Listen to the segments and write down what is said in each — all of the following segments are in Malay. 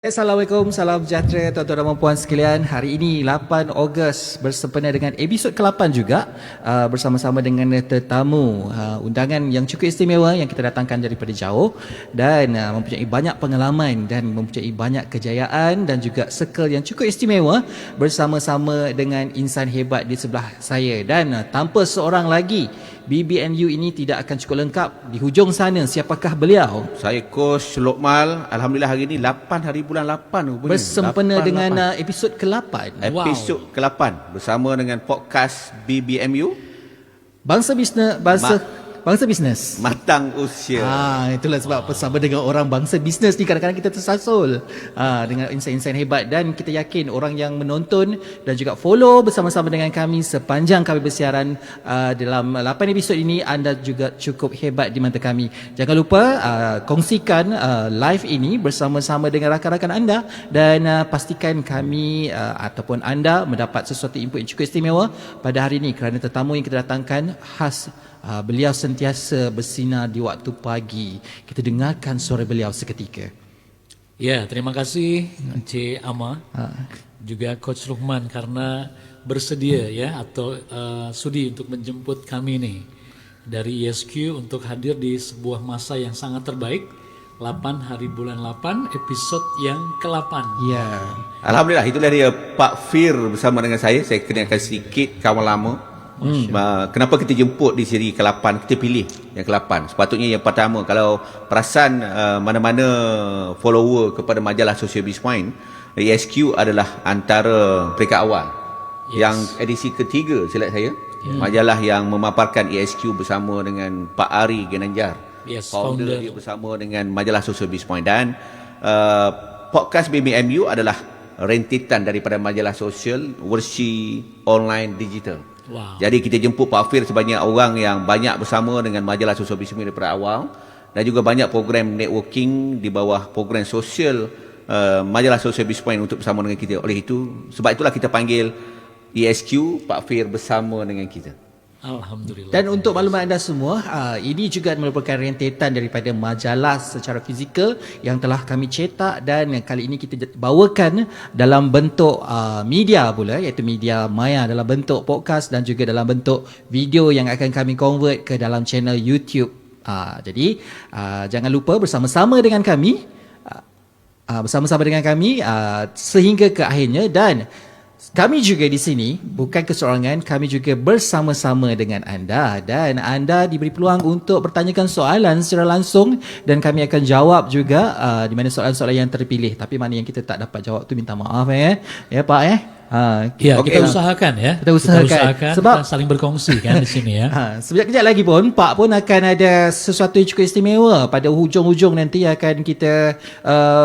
Assalamualaikum, salam sejahtera tuan-tuan dan puan sekalian. Hari ini 8 Ogos bersempena dengan episod ke-8 juga bersama-sama dengan tetamu undangan yang cukup istimewa yang kita datangkan daripada jauh dan mempunyai banyak pengalaman dan mempunyai banyak kejayaan dan juga circle yang cukup istimewa bersama-sama dengan insan hebat di sebelah saya dan tanpa seorang lagi BBMU ini tidak akan cukup lengkap. Di hujung sana, siapakah beliau? Saya Coach Lokmal. Alhamdulillah hari ini 8 hari bulan 8 rupanya. Bersempena dengan episod ke-8. Episod ke-8 bersama dengan podcast BBMU Bangsa bisnes. Matang Usia. Itulah sebab bersama dengan orang bangsa bisnes ni kadang-kadang kita tersasul dengan insan-insan hebat dan kita yakin orang yang menonton dan juga follow bersama-sama dengan kami sepanjang kami bersiaran dalam 8 episod ini, anda juga cukup hebat di mata kami. Jangan lupa kongsikan live ini bersama-sama dengan rakan-rakan anda dan pastikan kami ataupun anda mendapat sesuatu input yang cukup istimewa pada hari ini kerana tetamu yang kita datangkan khas. Beliau sentiasa bersinar di waktu pagi. Kita dengarkan suara beliau seketika. Ya, terima kasih Encik Ama, juga Coach Luqman karena bersedia ya atau sudi untuk menjemput kami nih dari ESQ untuk hadir di sebuah masa yang sangat terbaik. 8 hari bulan 8 episod yang ke-8. Ya. Alhamdulillah, itulah dia Pak Fir bersama dengan saya. Saya kenalkan sedikit kawan lama. Kenapa kita jemput di siri ke-8, kita pilih yang ke-8. Sepatutnya yang pertama, kalau perasan mana-mana follower kepada majalah Social Biz Point, ESQ adalah antara peringkat awal. Yang edisi ketiga silap saya, majalah yang memaparkan ESQ bersama dengan Pak Ari Ginanjar, founder dia bersama dengan majalah Social Biz Point. Dan podcast BBMU adalah rentetan daripada majalah sosial versi online digital. Wow. Jadi kita jemput Pak Fir sebanyak orang yang banyak bersama dengan majalah Sosial Bismi daripada awal dan juga banyak program networking di bawah program sosial majalah Sosial Bismi untuk bersama dengan kita. Oleh itu, sebab itulah kita panggil ESQ Pak Fir bersama dengan kita. Alhamdulillah. Dan untuk maklumat anda semua, ini juga merupakan rentetan daripada majalah secara fizikal yang telah kami cetak dan kali ini kita bawakan dalam bentuk media pula, iaitu media maya dalam bentuk podcast dan juga dalam bentuk video yang akan kami convert ke dalam channel YouTube. Jadi jangan lupa bersama-sama dengan kami sehingga ke akhirnya. Dan kami juga di sini bukan keseorangan, kami juga bersama-sama dengan anda dan anda diberi peluang untuk bertanyakan soalan secara langsung dan kami akan jawab juga di mana soalan-soalan yang terpilih. Tapi mana yang kita tak dapat jawab tu minta maaf ya Pak Ya, kita usahakan ya. Kita usahakan sebab kita saling berkongsi kan di sini ya. Sekejap lagi pun Pak pun akan ada sesuatu yang cukup istimewa. Pada hujung-hujung nanti akan kita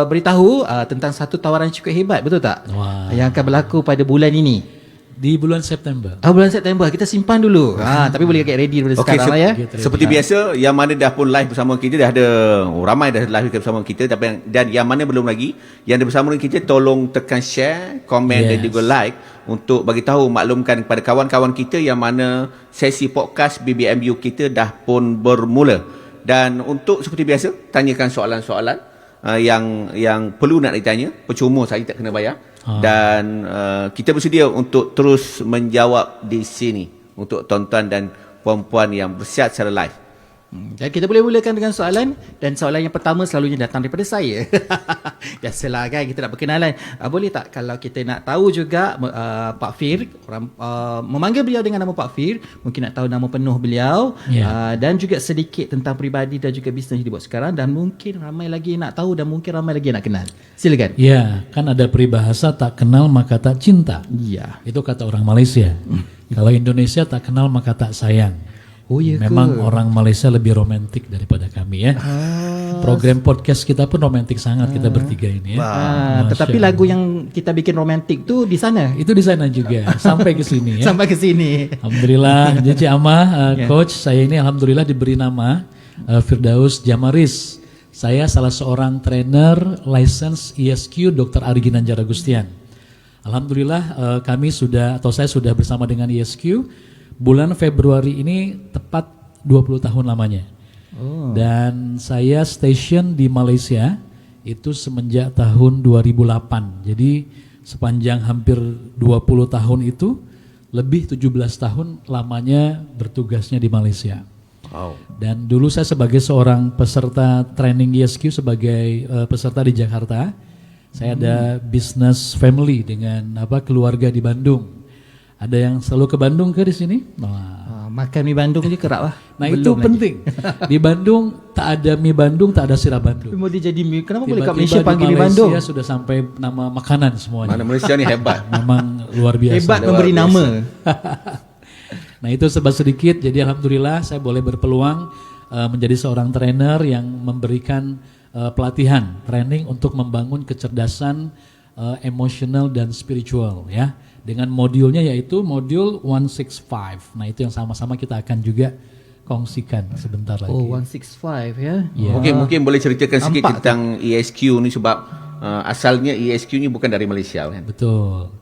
beritahu tentang satu tawaran cukup hebat, betul tak? Wah. Yang akan berlaku pada bulan ini. Di bulan September. Bulan September kita simpan dulu. Tapi boleh get ready daripada sekarang lah ya. Seperti biasa, yang mana dah pun live bersama kita, dah ada ramai dah live bersama kita, tapi dan yang mana belum lagi, yang ada bersama dengan kita, tolong tekan share, komen dan juga like untuk bagi tahu, maklumkan kepada kawan-kawan kita yang mana sesi podcast BBMU kita dah pun bermula. Dan untuk seperti biasa, tanyakan soalan-soalan yang perlu nak ditanya, percuma saya tak kena bayar. Dan kita bersedia untuk terus menjawab di sini untuk tuan-tuan dan puan-puan yang bersiar secara live. Dan kita boleh mulakan dengan soalan. Dan soalan yang pertama selalunya datang daripada saya. Biasalah kan, kita nak berkenalan. Boleh tak kalau kita nak tahu juga Pak Fir, orang memanggil beliau dengan nama Pak Fir, mungkin nak tahu nama penuh beliau, dan juga sedikit tentang peribadi dan juga bisnes yang dibuat sekarang, dan mungkin ramai lagi nak tahu dan mungkin ramai lagi nak kenal. Silakan. Ya, kan ada peribahasa tak kenal maka tak cinta. Ya. Itu kata orang Malaysia. Kalau Indonesia tak kenal maka tak sayang. Oh iya ke? Memang orang Malaysia lebih romantik daripada kami ya. Program podcast kita pun romantik sangat kita bertiga ini ya. Tetapi lagu yang kita bikin romantik tu di sana. Itu di sana juga sampai ke sini ya. Sampai ke sini. Alhamdulillah. Jadi coach saya ini alhamdulillah diberi nama Firdaus Jamaris. Saya salah seorang trainer license ESQ Dr. Ari Ginanjar Agustian. Alhamdulillah saya sudah bersama dengan ESQ. Bulan Februari ini tepat 20 tahun lamanya. Dan saya station di Malaysia itu semenjak tahun 2008. Jadi sepanjang hampir 20 tahun itu lebih 17 tahun lamanya bertugasnya di Malaysia. Wow. Dan dulu saya sebagai seorang peserta training ESQ sebagai peserta di Jakarta, saya ada business family dengan keluarga di Bandung. Ada yang selalu ke Bandung ke di sini? Nah, Makan mie Bandung je kerap lah. nah itu Belum lagi. penting. Di Bandung tak ada mie Bandung, tak ada sirap Bandung. Tapi mau dia jadi mie, kenapa boleh kat Tiba-tiba Malaysia di panggil mie Malaysia Bandung? sudah sampai nama makanan semuanya. Mana Malaysia ni hebat. Memang luar biasa. Hebat Luar memberi biasa. nama. Nah itu sebab sedikit, jadi alhamdulillah saya boleh berpeluang menjadi seorang trainer yang memberikan pelatihan, training untuk membangun kecerdasan emosional dan spiritual ya. Dengan modulnya yaitu modul 165. Nah itu yang sama-sama kita akan juga kongsikan sebentar lagi. Oh, 165 ya. Ya. Mungkin boleh ceritakan sikit Nampak tentang ESQ ni sebab asalnya ESQ ni bukan dari Malaysia kan. Betul.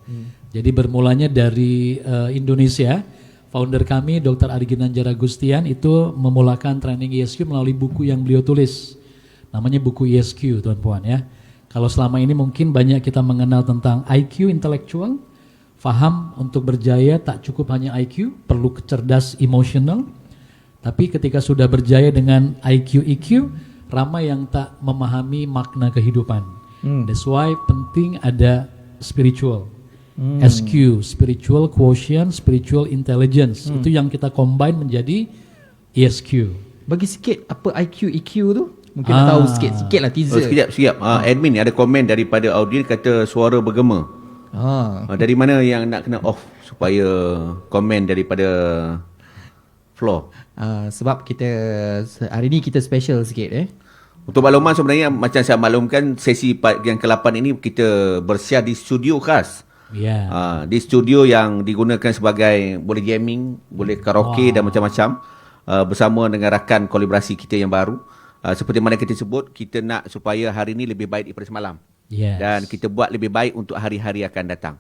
Jadi bermulanya dari Indonesia, founder kami Dr. Ari Ginanjar Agustian itu memulakan training ESQ melalui buku yang beliau tulis. Namanya buku ESQ, Tuan Puan ya. Kalau selama ini mungkin banyak kita mengenal tentang IQ intelektual, faham untuk berjaya tak cukup hanya IQ, perlu kecerdas emosional. Tapi ketika sudah berjaya dengan IQ EQ, ramai yang tak memahami makna kehidupan. That's why penting ada spiritual. SQ, spiritual quotient, spiritual intelligence. Itu yang kita combine menjadi ESQ. Bagi sikit apa IQ, EQ tu? Mungkin nak tahu sikit-sikit lah teaser. Sekejap. Admin ni ada komen daripada audiens kata suara bergema. Dari mana yang nak kena off supaya komen daripada floor? Sebab kita hari ni kita special sikit Untuk makluman sebenarnya macam saya maklumkan sesi yang ke-8 ini kita bersiar di studio khas. Ya. Di studio yang digunakan sebagai boleh jamming, boleh karaoke dan macam-macam bersama dengan rakan kolaborasi kita yang baru. Seperti mana kita sebut, kita nak supaya hari ini lebih baik daripada semalam. Yes. Dan kita buat lebih baik untuk hari-hari akan datang.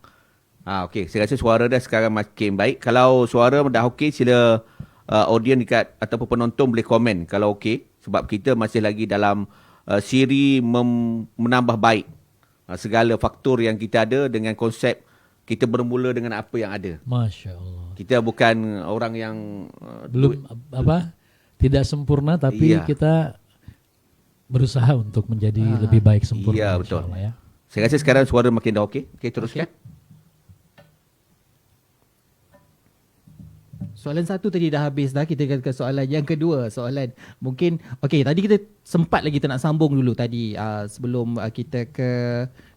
Okey, saya rasa suara dah sekarang makin baik. Kalau suara dah okey, sila audiens dekat ataupun penonton boleh komen kalau okey. Sebab kita masih lagi dalam siri menambah baik segala faktor yang kita ada dengan konsep kita bermula dengan apa yang ada. Masya Allah. Kita bukan orang yang Belum tidak sempurna tapi Iya. kita berusaha untuk menjadi lebih baik sempurna. Ya, insya betul. Allah, ya. Saya rasa sekarang suara makin dah okey. Okey, teruskan. Soalan satu tadi dah habis dah. Kita ke soalan yang kedua. Soalan mungkin okey, tadi kita sempat lagi kita nak sambung dulu tadi sebelum kita ke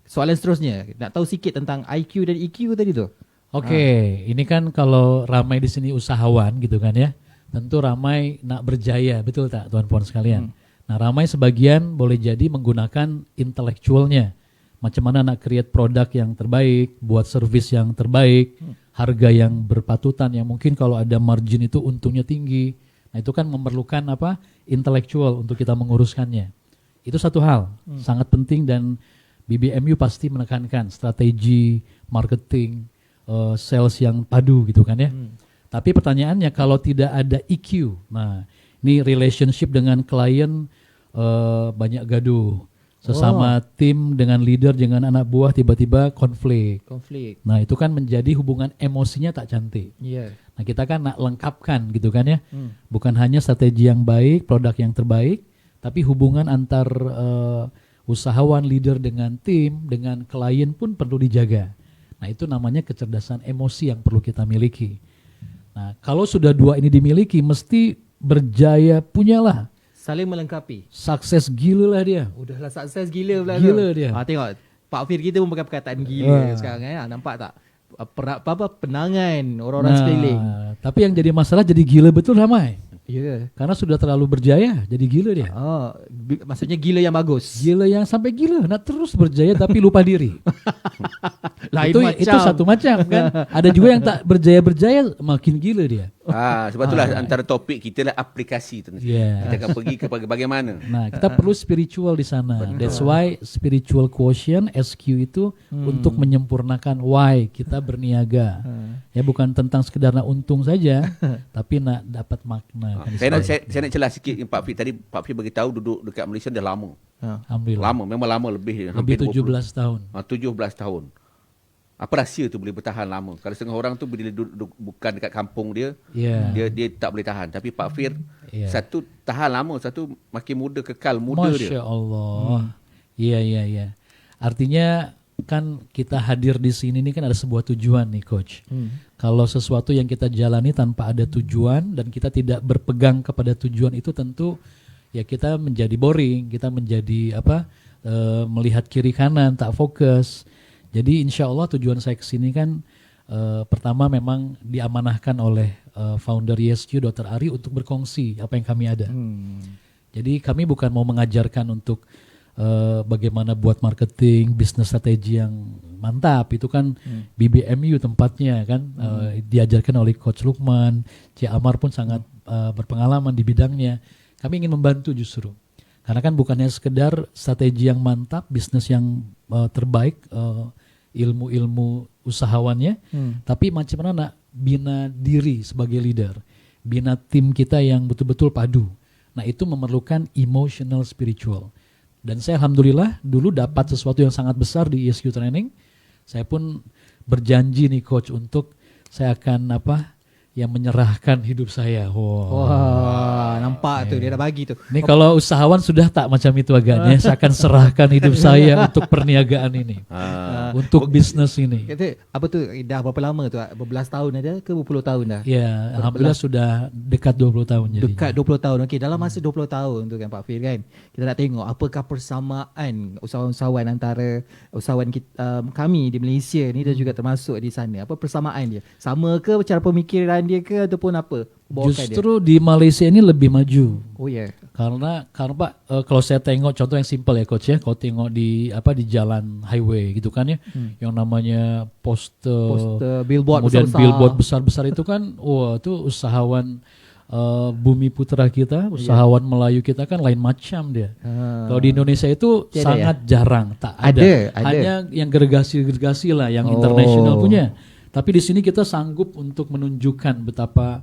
soalan seterusnya. Nak tahu sikit tentang IQ dan EQ tadi tu. Oke, ini kan kalau ramai di sini usahawan gitu kan ya, tentu ramai nak berjaya, betul tak tuan puan sekalian? Nah ramai sebagian boleh jadi menggunakan intelektualnya, macam mana nak create produk yang terbaik, buat servis yang terbaik, harga yang berpatutan, yang mungkin kalau ada margin itu untungnya tinggi. Nah itu kan memerlukan intelektual untuk kita menguruskannya. Itu satu hal sangat penting dan BBMU pasti menekankan strategi marketing, sales yang padu gitu kan ya. Tapi pertanyaannya kalau tidak ada EQ, nah ini relationship dengan klien banyak gaduh, sesama tim dengan leader dengan anak buah tiba-tiba konflik. Nah itu kan menjadi hubungan emosinya tak cantik. Ya. Nah kita kan nak lengkapkan gitu kan ya, bukan hanya strategi yang baik, produk yang terbaik, tapi hubungan antar usahawan, leader dengan tim, dengan klien pun perlu dijaga. Nah itu namanya kecerdasan emosi yang perlu kita miliki. Nah kalau sudah dua ini dimiliki, mesti berjaya punyalah. Saling melengkapi. Sukses gila lah dia. Udahlah sukses gila pula Gila tu. dia. Tengok Pak Fir kita pun pakai perkataan gila sekarang nampak tak? Penangan orang-orang sekeliling. Tapi yang jadi masalah jadi gila betul ramai. Ya. Karena sudah terlalu berjaya, jadi gila dia. Maksudnya gila yang bagus. Gila yang sampai gila, nak terus berjaya tapi lupa diri. Lain itu macam. satu macam kan. Ada juga yang tak berjaya makin gila dia. Sebab itulah antara topik kita lah aplikasi tu. Yes. Kita akan pergi ke bagaimana. Nah, kita perlu spiritual di sana. That's why spiritual quotient SQ itu untuk menyempurnakan why kita berniaga. Ya bukan tentang sekedar nak untung saja, tapi nak dapat makna. Kan, Saya nak celah sikit Pak Fir. Tadi Pak Fir bagi tahu duduk dekat Malaysia dah lama. Alhamdulillah. Lama, memang lama lebih. Lebih hampir 17 tahun. 17 tahun. Apa rahsia tu boleh bertahan lama? Kalau setengah orang tu bila duduk bukan dekat kampung dia, Ya. dia tak boleh tahan. Tapi Pak Fir, Ya. satu tahan lama, satu makin muda, kekal muda Masya dia. Allah. Iya, iya, iya. Artinya kan kita hadir di sini ini kan ada sebuah tujuan nih Coach. Kalau sesuatu yang kita jalani tanpa ada tujuan dan kita tidak berpegang kepada tujuan itu tentu ya kita menjadi boring, kita menjadi melihat kiri kanan, tak fokus. Jadi insya Allah tujuan saya kesini kan pertama memang diamanahkan oleh founder ESQ Dr. Ari untuk berkongsi apa yang kami ada. Jadi kami bukan mau mengajarkan untuk bagaimana buat marketing, bisnis strategi yang mantap. Itu kan BBMU tempatnya kan. Diajarkan oleh Coach Lukman, Cik Amar pun sangat berpengalaman di bidangnya. Kami ingin membantu justru. Karena kan bukannya sekedar strategi yang mantap, bisnis yang terbaik, ilmu-ilmu usahawannya, tapi macam mana nak bina diri sebagai leader, bina tim kita yang betul-betul padu. Nah itu memerlukan emotional spiritual. Dan saya alhamdulillah dulu dapat sesuatu yang sangat besar di ESQ Training. Saya pun berjanji nih Coach untuk saya akan yang menyerahkan hidup saya. Wah, nampak tu dia dah bagi tu. Ini kalau usahawan sudah tak macam itu agaknya. Saya akan serahkan hidup saya untuk perniagaan ini. Untuk bisnis ini. Kata apa tu dah berapa lama tu? Berbelas tahun ada ke berpuluh tahun dah? Ya, alhamdulillah sudah dekat 20 tahun jadinya. Dekat 20 tahun. Okey, dalam masa 20 tahun tu kan Pak Fir kan. Kita nak tengok apakah persamaan usahawan-usahawan antara usahawan kita, kami di Malaysia ni dan juga termasuk di sana. Apa persamaan dia? Sama ke cara pemikiran dia ke ataupun apa? Justru di Malaysia ini lebih maju. Oh ya. Yeah. Karena Pak kalau saya tengok contoh yang simpel ya Coach ya, kalau tengok di di jalan highway gitu kan ya, yang namanya poster billboard kemudian besar-besar. billboard besar-besar itu kan, wah itu usahawan bumi putra kita, usahawan Melayu kita kan lain macam dia. Kalau di Indonesia itu Tidak sangat jarang, tak ada. Ada. Hanya yang gergasi-gergasi lah, yang internasional punya. Tapi di sini kita sanggup untuk menunjukkan betapa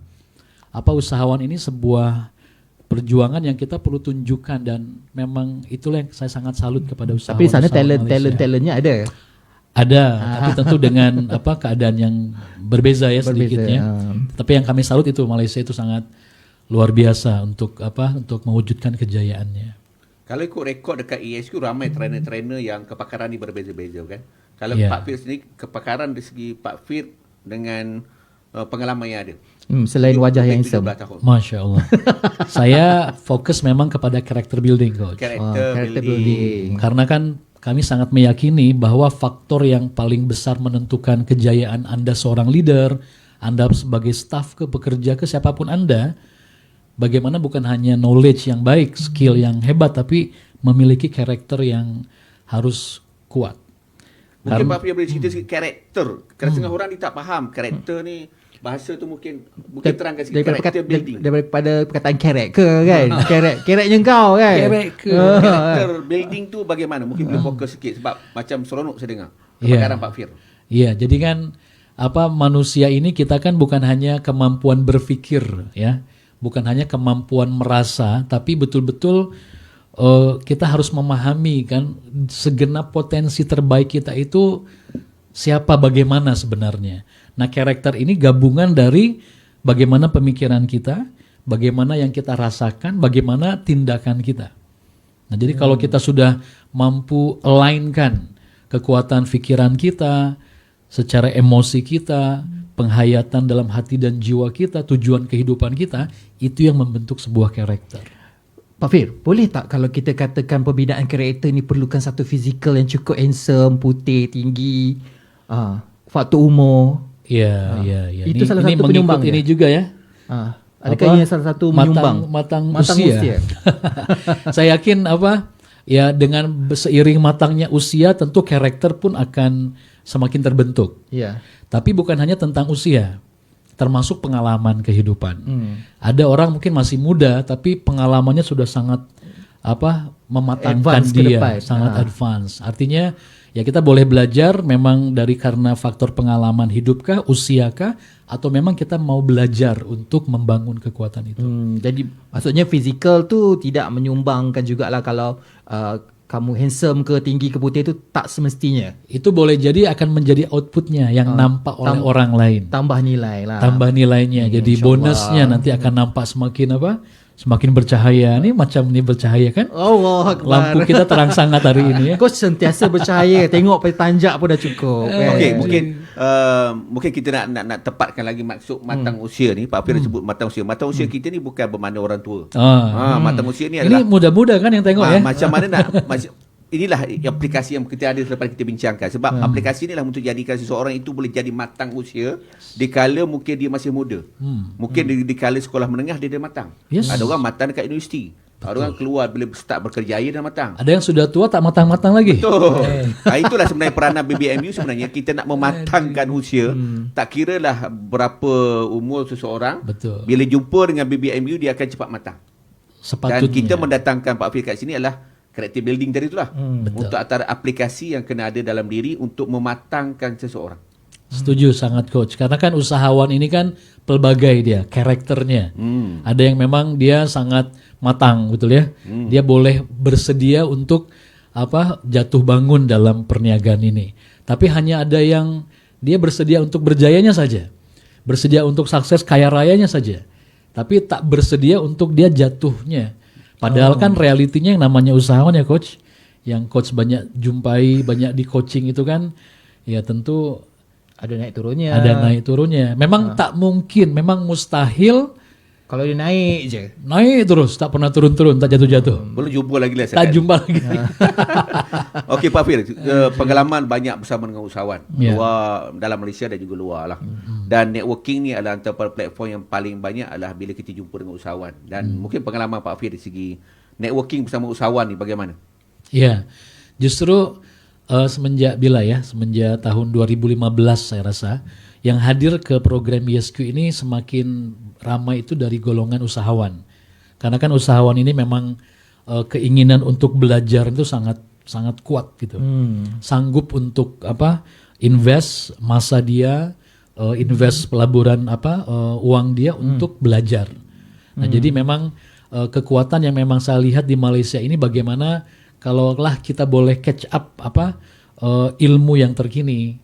usahawan ini sebuah perjuangan yang kita perlu tunjukkan, dan memang itulah yang saya sangat salut kepada usahawan. Tapi sana Malaysia. talentnya ada. Ada, tapi tentu dengan keadaan yang berbeza ya sedikitnya. Tapi yang kami salut itu Malaysia itu sangat luar biasa untuk mewujudkan kejayaannya. Kalau ikut rekod dekat ESQ ramai trainer-trainer yang kepakaran ni berbeza-beza kan. Kalau Ya. Pak Fir sendiri kepakaran dari segi Pak Fir dengan pengalaman yang ada. Selain wajah yang handsome. 17 tahun. Masya Allah. Saya fokus memang kepada character building Coach. Character Character building. building. Karena kan kami sangat meyakini bahwa faktor yang paling besar menentukan kejayaan Anda seorang leader, Anda sebagai staf ke pekerja ke siapapun Anda, bagaimana bukan hanya knowledge yang baik, skill yang hebat, tapi memiliki karakter yang harus kuat. Mungkin Pak Fir boleh cerita sikit karakter. Kerana setengah orang dia tak faham karakter ni. Bahasa tu mungkin terangkan sikit karakter building. Daripada perkataan kerek ke kan? Kereknya kau kan? Karakter building tu bagaimana? Mungkin boleh fokus sikit sebab macam seronok saya dengar. Kepakaran Pak Fir. Iya, jadi kan manusia ini kita kan bukan hanya kemampuan berpikir ya, bukan hanya kemampuan merasa, tapi betul-betul kita harus memahami kan segenap potensi terbaik kita itu siapa, bagaimana sebenarnya. Nah, karakter ini gabungan dari bagaimana pemikiran kita, bagaimana yang kita rasakan, bagaimana tindakan kita. Nah, jadi kalau kita sudah mampu alignkan kekuatan pikiran kita, secara emosi kita, penghayatan dalam hati dan jiwa kita, tujuan kehidupan kita, itu yang membentuk sebuah karakter. Pak Fir, boleh tak kalau kita katakan pembinaan karakter ni perlukan satu fizikal yang cukup handsome, putih, tinggi, faktor umur? Iya. Itu salah ini satu penyumbang ini juga ya. Adakah ini salah satu menyumbang? Matang usia. Saya yakin ya dengan seiring matangnya usia tentu karakter pun akan semakin terbentuk. Ya. Tapi bukan hanya tentang usia, termasuk pengalaman kehidupan. Ada orang mungkin masih muda tapi pengalamannya sudah sangat mematangkan Advance ke dia, depan. sangat advance. Artinya ya kita boleh belajar memang dari karena faktor pengalaman hidupkah, usiakah, atau memang kita mau belajar untuk membangun kekuatan itu. Jadi maksudnya fizikal tu tidak menyumbangkan jugalah kalau kamu handsome ke, tinggi ke, putih itu tak semestinya. Itu boleh jadi akan menjadi outputnya yang nampak oleh orang lain. Tambah nilai lah. Tambah nilainya. Jadi bonusnya nanti akan nampak semakin semakin bercahaya. Nih macam ini bercahaya kan? Allah Akbar. Lampu kita terang sangat hari ini ya. Kau sentiasa bercahaya. Tengok pada tanjak pun dah cukup. Okey, mungkin kita nak tepatkan lagi maksud matang usia ni. Pak Fir sebut matang usia. Matang usia kita ni bukan bermakna orang tua. Matang usia ni adalah Ini muda-muda kan yang tengok ya. macam mana nak inilah aplikasi yang kita ada selepas kita bincangkan. Sebab aplikasi inilah untuk jadikan seseorang itu boleh jadi matang usia dikala mungkin dia masih muda. Mungkin dikala sekolah menengah dia dah matang. Yes. Ada orang matang dekat universiti. Ada orang keluar bila start berkerjaya dah matang. Ada yang sudah tua tak matang-matang lagi. Betul. Itulah sebenarnya peranan BBMU sebenarnya. Kita nak mematangkan usia. Tak kira lah berapa umur seseorang. Betul. Bila jumpa dengan BBMU dia akan cepat matang. Sepatutnya. Dan kita mendatangkan Pak Fir kat sini adalah character building tadi itulah. Untuk antara aplikasi yang kena ada dalam diri untuk mematangkan seseorang. Setuju sangat coach. Karena kan usahawan ini kan pelbagai dia, karakternya. Ada yang memang dia sangat matang, betul ya. Dia boleh bersedia untuk jatuh bangun dalam perniagaan ini. Tapi hanya ada yang dia bersedia untuk berjayanya saja. Bersedia untuk sukses kaya rayanya saja. Tapi tak bersedia untuk dia jatuhnya. Padahal kan realitinya yang namanya usahawan ya coach. Yang coach banyak jumpai, banyak di coaching itu kan ya tentu ada naik turunnya. ada naik turunnya. Memang tak mungkin, memang mustahil Kalau dia naik je. naik terus, tak pernah turun-turun, tak jatuh-jatuh. Belum jumpa lagi lah. Tak jumpa lagi. Okey Pak Fir, pengalaman banyak bersama dengan usahawan. Ya. Luar, dalam Malaysia dan juga luar lah. Dan networking ni adalah antara platform yang paling banyak adalah bila kita jumpa dengan usahawan. Dan mungkin pengalaman Pak Fir dari segi networking bersama usahawan ni bagaimana? Ya, justru semenjak tahun 2015 saya rasa yang hadir ke program ISQ ini semakin ramai itu dari golongan usahawan. Karena kan usahawan ini memang keinginan untuk belajar itu sangat sangat kuat gitu. Sanggup untuk invest masa dia, invest pelaburan uang dia untuk belajar. Nah, jadi memang kekuatan yang memang saya lihat di Malaysia ini bagaimana kalaulah kita boleh catch up ilmu yang terkini,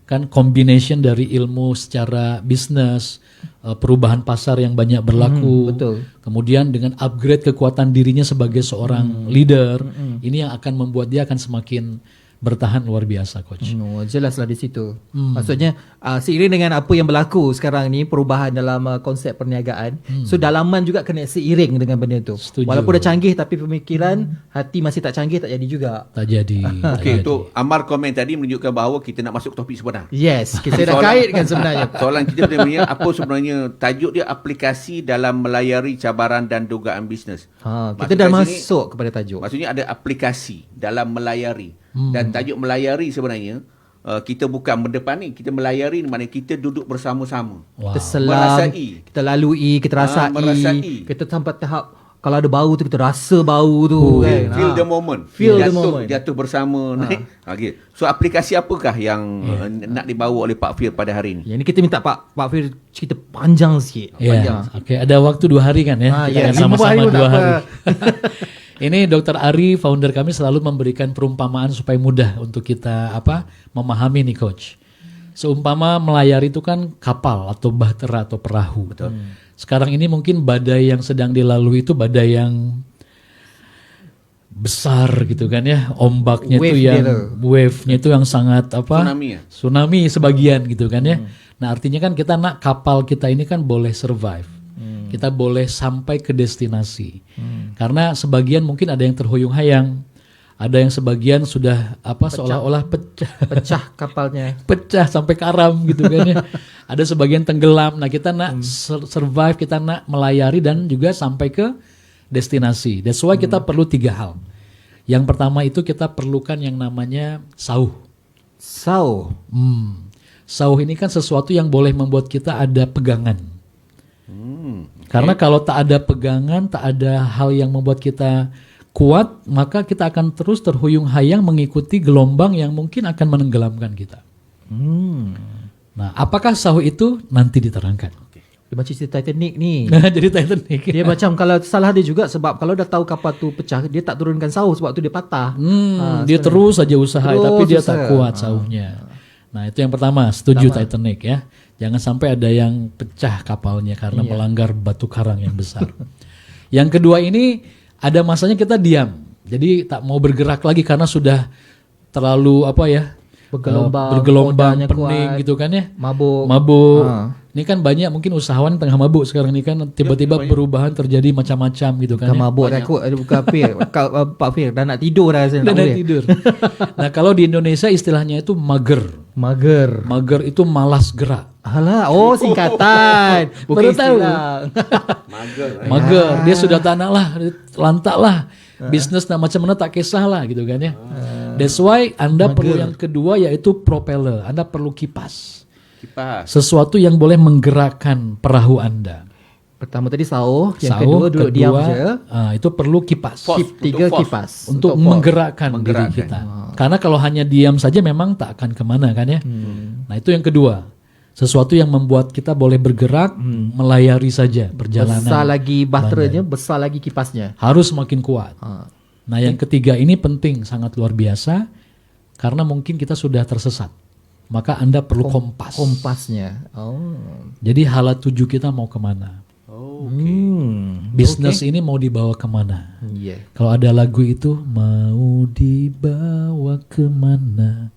kan combination dari ilmu secara bisnis, perubahan pasar yang banyak berlaku, betul. kemudian dengan upgrade kekuatan dirinya sebagai seorang leader, ini yang akan membuat dia akan semakin bertahan luar biasa coach. Jelaslah di situ. Maksudnya seiring dengan apa yang berlaku sekarang ni, perubahan dalam konsep perniagaan, so dalaman juga kena seiring dengan benda tu. Setuju. Walaupun dah canggih tapi pemikiran hati masih tak canggih, tak jadi juga. Tak jadi. tak Okey, jadi. untuk Amar komen tadi menunjukkan bahawa kita nak masuk topik sebenar. Yes, kita dah kaitkan sebenarnya. Soalan kita sebenarnya apa sebenarnya tajuk dia aplikasi dalam melayari cabaran dan dugaan bisnes. Kita dah Maksud kat sini- masuk kepada tajuk. Maksudnya ada aplikasi dalam melayari. Dan tajuk melayari sebenarnya kita bukan mendepani, kita melayari maknanya kita duduk bersama-sama. Wow. Kita selam, Merasai. kita lalui, kita rasai, merasai. kita sampai tahap kalau ada bau tu kita rasa bau tu kan. Feel the moment. Feel the jatuh, moment. Jatuh bersama naik. Okay. So aplikasi apakah yang nak dibawa oleh Pak Fir pada hari ini? Yang ni kita minta Pak Fir cerita panjang sikit. Panjang. Ya, oke. Ada waktu 2 hari kan ya? Kita ya, akan 5 hari sama-sama pun tak 2 apa. hari. Ini Dr. Ari, founder kami selalu memberikan perumpamaan supaya mudah untuk kita memahami nih coach. Seumpama melayari itu kan kapal atau bahtera atau perahu. Betul. Sekarang ini mungkin badai yang sedang dilalui itu badai yang besar gitu kan ya, ombaknya Wave itu dia yang tu. wave-nya itu yang sangat Tsunami ya? Tsunami sebagian gitu kan ya. Nah, artinya kan kita nak kapal kita ini kan boleh survive. Kita boleh sampai ke destinasi. Karena sebagian mungkin ada yang terhuyung-hayang, ada yang sebagian sudah seolah-olah Pecah kapalnya. pecah sampai karam gitu kan ya. Ada sebagian tenggelam. Nah, kita nak survive, kita nak melayari dan juga sampai ke destinasi. That's why kita perlu 3 hal. Yang pertama itu kita perlukan yang namanya sauh. Sauh. Sauh ini kan sesuatu yang boleh membuat kita ada pegangan. Karena kalau tak ada pegangan, tak ada hal yang membuat kita kuat, maka kita akan terus terhuyung-hayang mengikuti gelombang yang mungkin akan menenggelamkan kita. Nah, apakah sauh itu nanti diterangkan? Dia macam cerita Titanic ni. Jadi Titanic. Dia macam kalau salah dia juga sebab kalau dah tahu kapal tu pecah, dia tak turunkan sauh sebab tu dia patah. Dia terus saja usaha, Terus tapi dia usaha. tak kuat sauhnya. Nah, itu yang pertama, setuju Titanic ya. Jangan sampai ada yang pecah kapalnya karena melanggar batu karang yang besar. Yang kedua ini, ada masanya kita diam. Jadi tak mau bergerak lagi karena sudah terlalu bergelombang kodanya pening kuat, gitu kan ya. mabuk. Ini kan banyak mungkin usahawan tengah mabuk sekarang ini kan tiba-tiba perubahan terjadi macam-macam gitu kan. Bukan mabuk takut bukan Fir. Pak Fir dah nak tidur dah saya Dan tak boleh. tidur. Nah, kalau di Indonesia istilahnya itu mager. Mager. Mager itu malas gerak. Alah, singkatan. Bukan Baru tahu. istilah. Mager, dia sudah tanah lah, lantak lah. Bisnis nak macam mana tak kisah lah gitu kan ya. That's why Anda perlu yang kedua yaitu propeller. Anda perlu kipas. Sesuatu yang boleh menggerakkan perahu Anda. Pertama tadi sauh, yang Sauh, kedua duduk diam je. Itu perlu kipas. Tiga kipas. Untuk menggerakkan diri kita. Karena kalau hanya diam saja memang tak akan kemana kan ya. Nah, itu yang kedua. Sesuatu yang membuat kita boleh bergerak, melayari saja perjalanan. Besar lagi baterainya, besar lagi kipasnya. Harus makin kuat. Nah, yang ketiga ini penting, sangat luar biasa. Karena mungkin kita sudah tersesat. Maka Anda perlu kompas. Kompasnya. Jadi hala tuju kita mau kemana? Bisnis ini mau dibawa kemana? Yeah. Kalau ada lagu itu, mau dibawa kemana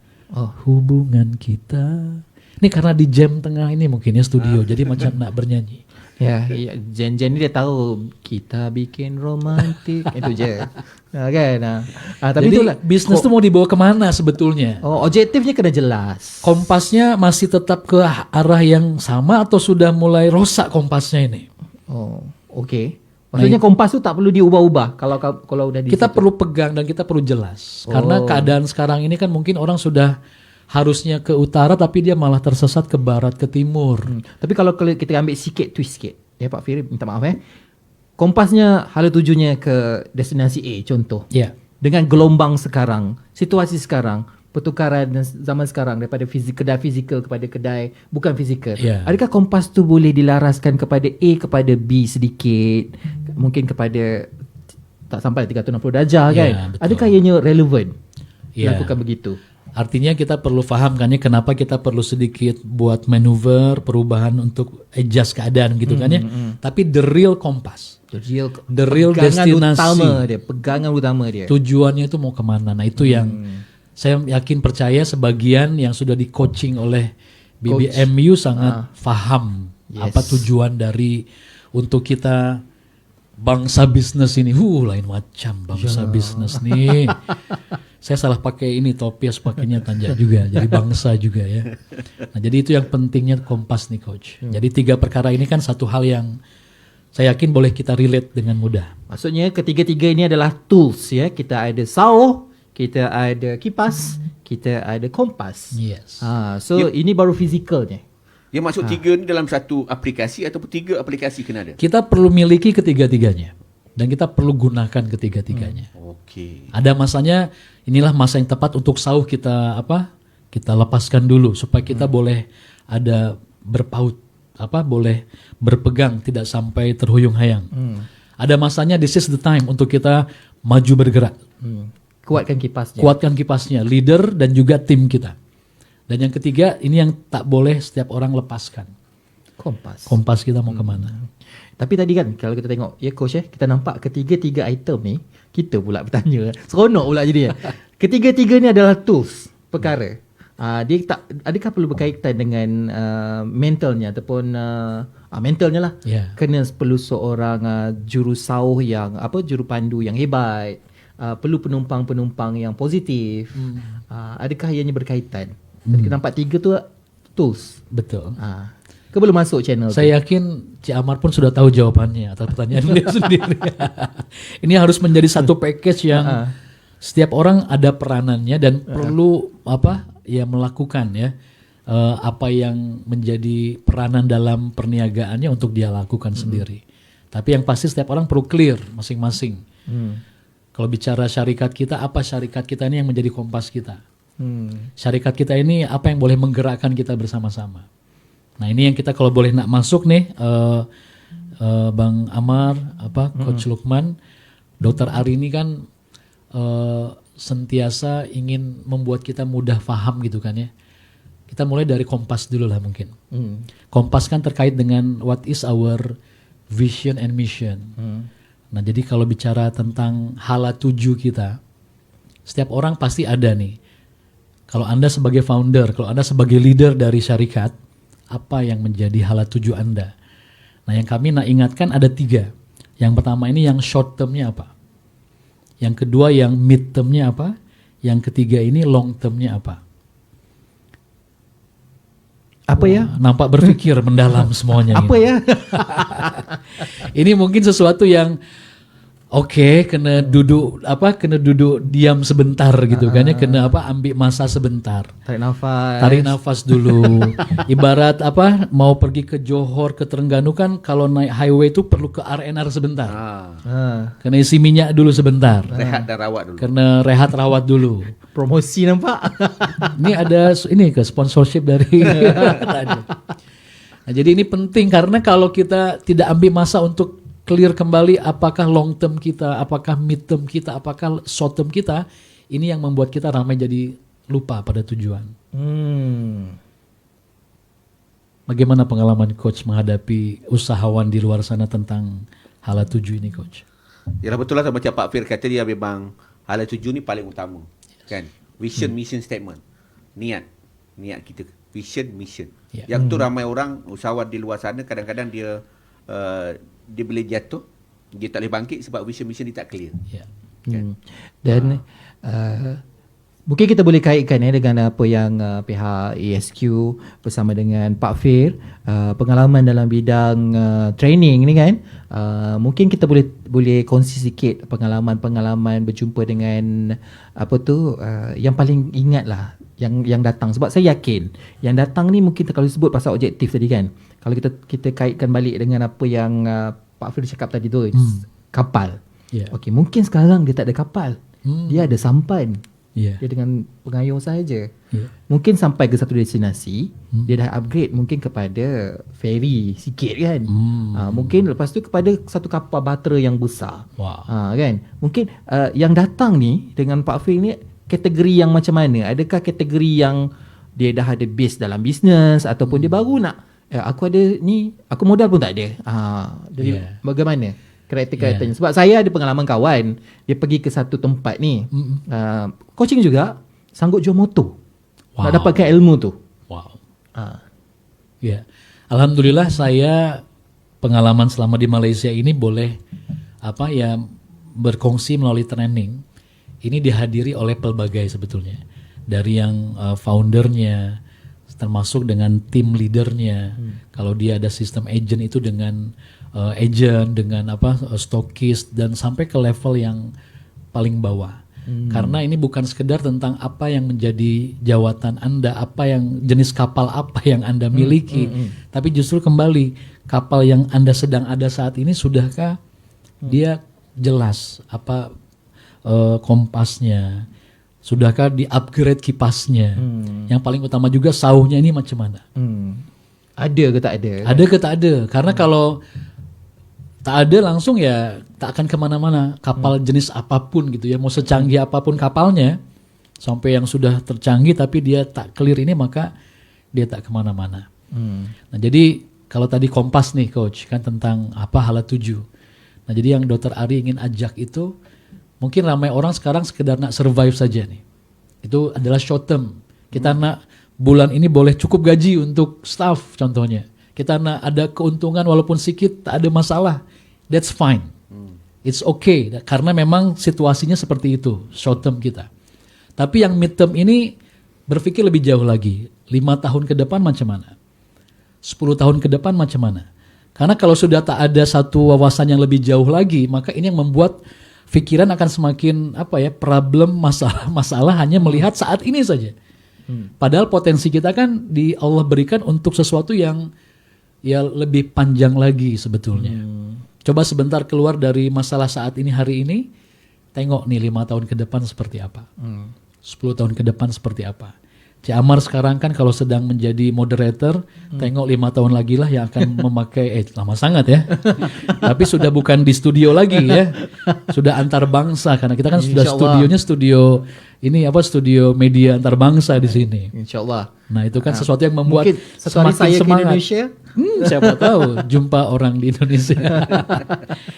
hubungan kita. Ini karena di jam tengah ini mungkin ya studio, jadi macam nak bernyanyi. Ya, Jen ni dia tahu kita bikin romantik itu je. Kan? Tapi Jadi itulah bisnis itu mau dibawa kemana sebetulnya? objektifnya kena jelas. Kompasnya masih tetap ke arah yang sama atau sudah mulai rosak kompasnya ini? Okey. Maksudnya kompas tu tak perlu diubah-ubah kalau udah di Kita situ. perlu pegang dan kita perlu jelas. Karena keadaan sekarang ini kan mungkin orang sudah harusnya ke utara tapi dia malah tersesat ke barat, ke timur. Tapi kalau kita ambil sikit twist sikit. Ya Pak Fir, minta maaf Kompasnya hala tujunya ke destinasi A contoh. Ya. Dengan gelombang sekarang, situasi sekarang, pertukaran zaman sekarang daripada kedai fizikal kepada kedai bukan fizikal. Ya. Adakah kompas tu boleh dilaraskan kepada A kepada B sedikit, mungkin kepada tak sampai 360 darjah kan? Ya, betul. Adakah ianya relevan Ya. lakukan begitu? Artinya kita perlu paham kan ya kenapa kita perlu sedikit buat manuver, perubahan untuk adjust keadaan gitu kan ya. Tapi the real kompas, the real destinasi, pegangan utama dia. tujuannya itu mau kemana. Nah itu yang saya yakin percaya sebagian yang sudah di coaching oleh BBMU sangat paham apa tujuan dari untuk kita bangsa bisnis ini. Lain macam bangsa bisnis nih. Saya salah pakai ini topi, harus pakainya tanjak juga. Jadi bangsa juga ya. Nah, jadi itu yang pentingnya kompas nih coach. Jadi 3 perkara ini kan satu hal yang saya yakin boleh kita relate dengan mudah. Maksudnya ketiga-tiga ini adalah tools ya. Kita ada sauh, kita ada kipas, kita ada kompas. Yes. So ini baru fizikalnya. Dia masuk 3 ni dalam satu aplikasi ataupun 3 aplikasi kena ada? Kita perlu miliki ketiga-tiganya. Dan kita perlu gunakan ketiga-tiganya. Okey. Ada masanya, inilah masa yang tepat untuk sauh kita kita lepaskan dulu supaya kita boleh ada berpaut, boleh berpegang, tidak sampai terhuyung-hayang. Ada masanya, this is the time untuk kita maju bergerak. Kuatkan kipasnya. Kuatkan kipasnya, leader dan juga tim kita. Dan yang ketiga, ini yang tak boleh setiap orang lepaskan. Kompas kita mau kemana. Tapi tadi kan kalau kita tengok ya coach kita nampak ketiga-tiga item ni kita pula bertanya. Seronok pula jadi. Ketiga-tiga ni adalah tools, perkara. Dia tak adakah perlu berkaitan dengan mentalnya ataupun mentalnya lah. Yeah. Kena perlu seorang juru sauh yang juru pandu yang hebat. Perlu penumpang-penumpang yang positif. Adakah ianya berkaitan? Kita nampak 3 tu tools. Betul. Ke belum masuk channel Saya yakin Cik Amar pun sudah tahu jawabannya atas pertanyaan dia sendiri. Ini harus menjadi satu package yang setiap orang ada peranannya dan perlu ya melakukan ya apa yang menjadi peranan dalam perniagaannya untuk dia lakukan sendiri. Tapi yang pasti setiap orang perlu clear masing-masing. Kalau bicara syarikat kita, apa syarikat kita ini yang menjadi kompas kita? Syarikat kita ini apa yang boleh menggerakkan kita bersama-sama? Nah ini yang kita kalau boleh nak masuk nih, Bang Amar, Coach Lukman, Dr. Ari ini kan sentiasa ingin membuat kita mudah paham gitu kan ya. Kita mulai dari kompas dulu lah mungkin. Kompas kan terkait dengan what is our vision and mission. Nah jadi kalau bicara tentang hala tuju kita, setiap orang pasti ada nih. Kalau Anda sebagai founder, kalau Anda sebagai leader dari syarikat, apa yang menjadi hala tuju Anda? Nah yang kami nak ingatkan ada 3. Yang pertama ini yang short termnya apa? Yang kedua yang mid termnya apa? Yang ketiga ini long termnya apa? Apa ya? Nampak berpikir mendalam semuanya. Apa ya? Ini mungkin sesuatu yang kena duduk diam sebentar gitu kan ya, kena ambil masa sebentar. Tarik nafas dulu. Ibarat mau pergi ke Johor, ke Terengganu kan kalau naik highway itu perlu ke RNR sebentar. Kena isi minyak dulu sebentar. Rehat dan rawat dulu. Kena rehat rawat dulu. Promosi nampak. Ini ada ke sponsorship dari nah, jadi ini penting karena kalau kita tidak ambil masa untuk clear kembali apakah long term kita, apakah mid term kita, apakah short term kita, ini yang membuat kita ramai jadi lupa pada tujuan. Bagaimana pengalaman Coach menghadapi usahawan di luar sana tentang hala tuju ini, Coach? Ya betul lah macam Pak Fir kata, dia memang hala tuju ni paling utama. Kan? Vision, mission statement. Niat kita. Vision, mission. Yang tu ramai orang usahawan di luar sana kadang-kadang dia boleh jatuh, dia tak boleh bangkit sebab vision mission dia tak clear. Kan? Dan mungkin kita boleh kaitkan dengan apa yang pihak ESQ bersama dengan Pak Fir, pengalaman dalam bidang training ni kan, mungkin kita boleh kongsi sikit pengalaman berjumpa dengan yang paling ingat lah yang datang. Sebab saya yakin yang datang ni mungkin kalau disebut pasal objektif tadi kan, kalau kita kaitkan balik dengan apa yang Pak Fir cakap tadi tu, kapal. Okey, mungkin sekarang dia tak ada kapal. Dia ada sampan. Dia dengan pengayuh saja. Mungkin sampai ke satu destinasi, dia dah upgrade mungkin kepada ferry sikit kan. Mungkin lepas tu kepada satu kapal bahtera yang besar. Kan? Mungkin yang datang ni dengan Pak Fir ni kategori yang macam mana? Adakah kategori yang dia dah ada base dalam bisnes ataupun dia baru nak aku ada ni, aku modal pun tak ada. Jadi bagaimana karakter-karakternya? Sebab saya ada pengalaman kawan, dia pergi ke satu tempat ni, coaching juga, sanggup jual motor. Nak dapatkan ilmu tu. Alhamdulillah saya pengalaman selama di Malaysia ini boleh berkongsi melalui training. Ini dihadiri oleh pelbagai sebetulnya. Dari yang foundernya, termasuk dengan tim leadernya. Kalau dia ada sistem agent itu dengan agent, dengan stokis, dan sampai ke level yang paling bawah. Karena ini bukan sekedar tentang apa yang menjadi jawatan Anda, apa yang jenis kapal apa yang Anda miliki, tapi justru kembali kapal yang Anda sedang ada saat ini, sudahkah dia jelas apa kompasnya, sudahkah di-upgrade kipasnya, yang paling utama juga sauhnya ini macam mana, ada ke tak ada? Ada ke tak ada? Karena kalau tak ada langsung ya tak akan kemana-mana. Kapal jenis apapun gitu ya, mau secanggih apapun kapalnya, sampai yang sudah tercanggih tapi dia tak clear ini, maka dia tak kemana-mana. Nah jadi kalau tadi kompas nih Coach kan tentang apa hala tuju. Nah jadi yang Dr. Ari ingin ajak itu, mungkin ramai orang sekarang sekedar nak survive saja nih. Itu adalah short term. Kita nak bulan ini boleh cukup gaji untuk staff contohnya. Kita nak ada keuntungan walaupun sedikit, tak ada masalah. That's fine. It's okay. Karena memang situasinya seperti itu, short term kita. Tapi yang mid term ini berpikir lebih jauh lagi. 5 tahun ke depan macam mana? 10 tahun ke depan macam mana? Karena kalau sudah tak ada satu wawasan yang lebih jauh lagi, maka ini yang membuat pikiran akan semakin problem, masalah hanya melihat saat ini saja. Padahal potensi kita kan di Allah berikan untuk sesuatu yang ya lebih panjang lagi sebetulnya. Coba sebentar keluar dari masalah saat ini, hari ini, tengok nih 5 tahun ke depan seperti apa, 10 tahun ke depan seperti apa. Cik Amar sekarang kan kalau sedang menjadi moderator, tengok 5 tahun lagi lah yang akan memakai, lama sangat ya. Tapi sudah bukan di studio lagi ya, sudah antar bangsa karena kita kan sudah studionya studio ini studio media antar bangsa di sini. InsyaAllah. Nah itu kan sesuatu yang membuat Mungkin satu hari semakin saya ke semangat. Indonesia. Siapa tahu jumpa orang di Indonesia.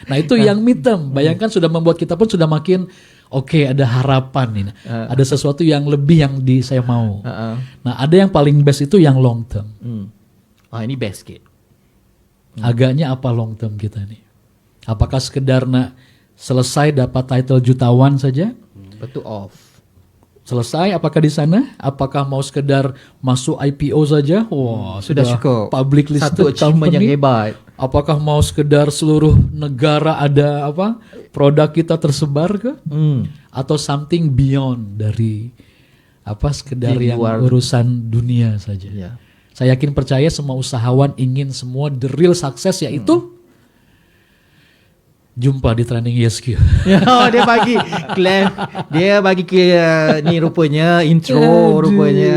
Nah itu yang midterm. Bayangkan sudah membuat kita pun sudah makin oke, ada harapan ini. Ada sesuatu yang lebih yang saya mau. Nah ada yang paling best itu yang long term. Ini best kid. Agaknya apa long term kita nih? Apakah sekedar nak selesai dapat title jutawan saja? Betul off. Selesai apakah di sana? Apakah mau sekedar masuk IPO saja? Wah, Sudah cukup. Public listed Satu achievement yang company. hebat. Apakah mau sekedar seluruh negara ada produk kita tersebar ke? Atau something beyond dari sekedar Di yang luar. urusan dunia saja. Ya. Saya yakin percaya semua usahawan ingin semua the real success yaitu jumpa di training ESQ. Dia bagi clap. Dia bagi ke ni rupanya intro rupanya.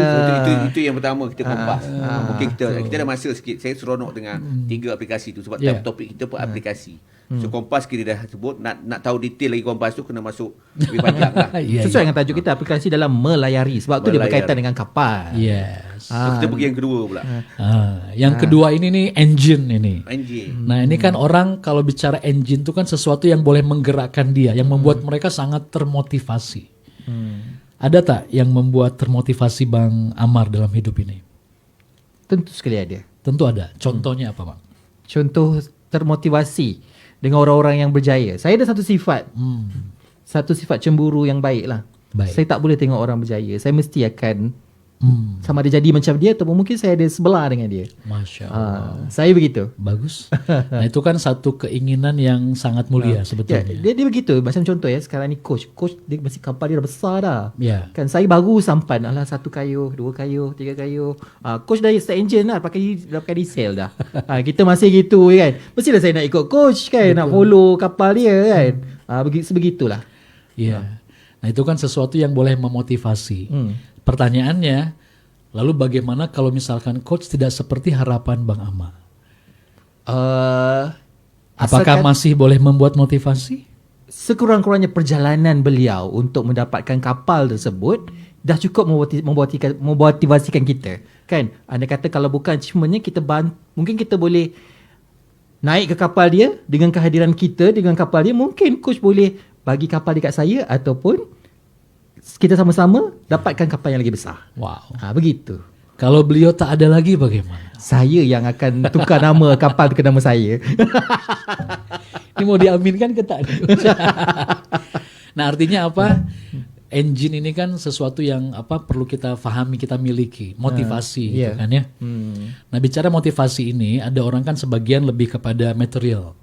Itu yang pertama kita kompas. Mungkin kita ada masa sikit. Saya seronok dengan 3 aplikasi tu sebab topik kita pun aplikasi. So Kompas kita dah sebut nak tahu detail lagi Kompas tu kena masuk lebih panjang lah. Sesuai dengan tajuk kita, aplikasi dalam melayari. Sebab tu dia Melayari. berkaitan dengan kapal. Yes. So, kita pergi yang kedua pula. Yang kedua ini nih engine ini. Anjing. Nah ini kan orang kalau bicara engine itu kan sesuatu yang boleh menggerakkan dia, yang membuat mereka sangat termotivasi. Ada tak yang membuat termotivasi Bang Amar dalam hidup ini? Tentu sekali ada. Tentu ada. Contohnya apa Bang? Contoh termotivasi dengan orang-orang yang berjaya. Saya ada satu sifat. Satu sifat cemburu yang baik lah. Baik. Saya tak boleh tengok orang berjaya. Saya mesti akan sama ada jadi macam dia ataupun mungkin saya ada sebelah dengan dia. Masya Allah. Saya begitu. Bagus. Nah itu kan satu keinginan yang sangat mulia sebetulnya. Dia begitu. Macam contoh ya, sekarang ni coach dia masih kapal dia dah besar dah. Ya. Kan saya baru sampan, 1 kayuh, 2 kayuh, 3 kayuh. Coach dah start engine dah, pakai diesel dah. Kita masih gitu kan. Mestilah saya nak ikut coach kan, nak follow kapal dia kan. Sebegitulah. Iya. Nah itu kan sesuatu yang boleh memotivasi. Pertanyaannya, lalu bagaimana kalau misalkan coach tidak seperti harapan Bang Amar? Apakah masih boleh membuat motivasi? Sekurang-kurangnya perjalanan beliau untuk mendapatkan kapal tersebut dah cukup memotivasikan kita. Kan? Anda kata kalau bukan achievementnya, mungkin kita boleh naik ke kapal dia dengan kehadiran kita dengan kapal dia. Mungkin coach boleh bagi kapal dekat saya ataupun kita sama-sama dapatkan kapal yang lagi besar. Wow. Begitu. Kalau beliau tak ada lagi bagaimana? Saya yang akan tukar nama kapal tu ke nama saya. Ini mau diaminkan ke tak? Nah artinya apa? Engine ini kan sesuatu yang perlu kita fahami, kita miliki, motivasi gitu kan ya. Nah bicara motivasi ini, ada orang kan sebagian lebih kepada material.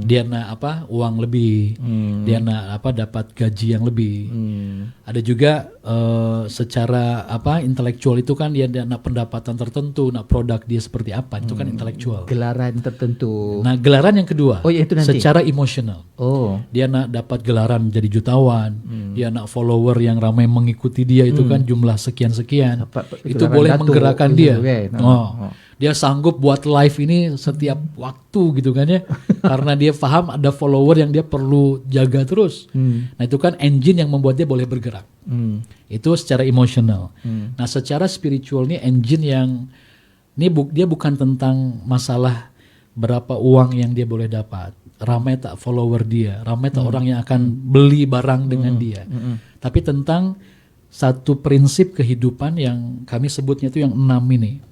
Dia nak uang lebih, dia nak dapat gaji yang lebih. Ada juga secara intelektual itu kan dia nak pendapatan tertentu, nak produk dia seperti apa, itu kan intelektual. Gelaran tertentu. Nah gelaran yang kedua, itu nanti. secara emosional. Dia nak dapat gelaran menjadi jutawan, dia nak follower yang ramai mengikuti dia, itu kan jumlah sekian-sekian. Itu boleh Datuk, menggerakkan dia. kan? Dia sanggup buat live ini setiap waktu gitu kan ya. Karena dia paham ada follower yang dia perlu jaga terus. Nah itu kan engine yang membuat dia boleh bergerak. Itu secara emosional. Nah secara spiritual nih engine yang dia bukan tentang masalah berapa uang yang dia boleh dapat. Ramai tak follower dia, ramai tak orang yang akan beli barang dengan dia. Tapi tentang satu prinsip kehidupan yang kami sebutnya itu yang 6 ini.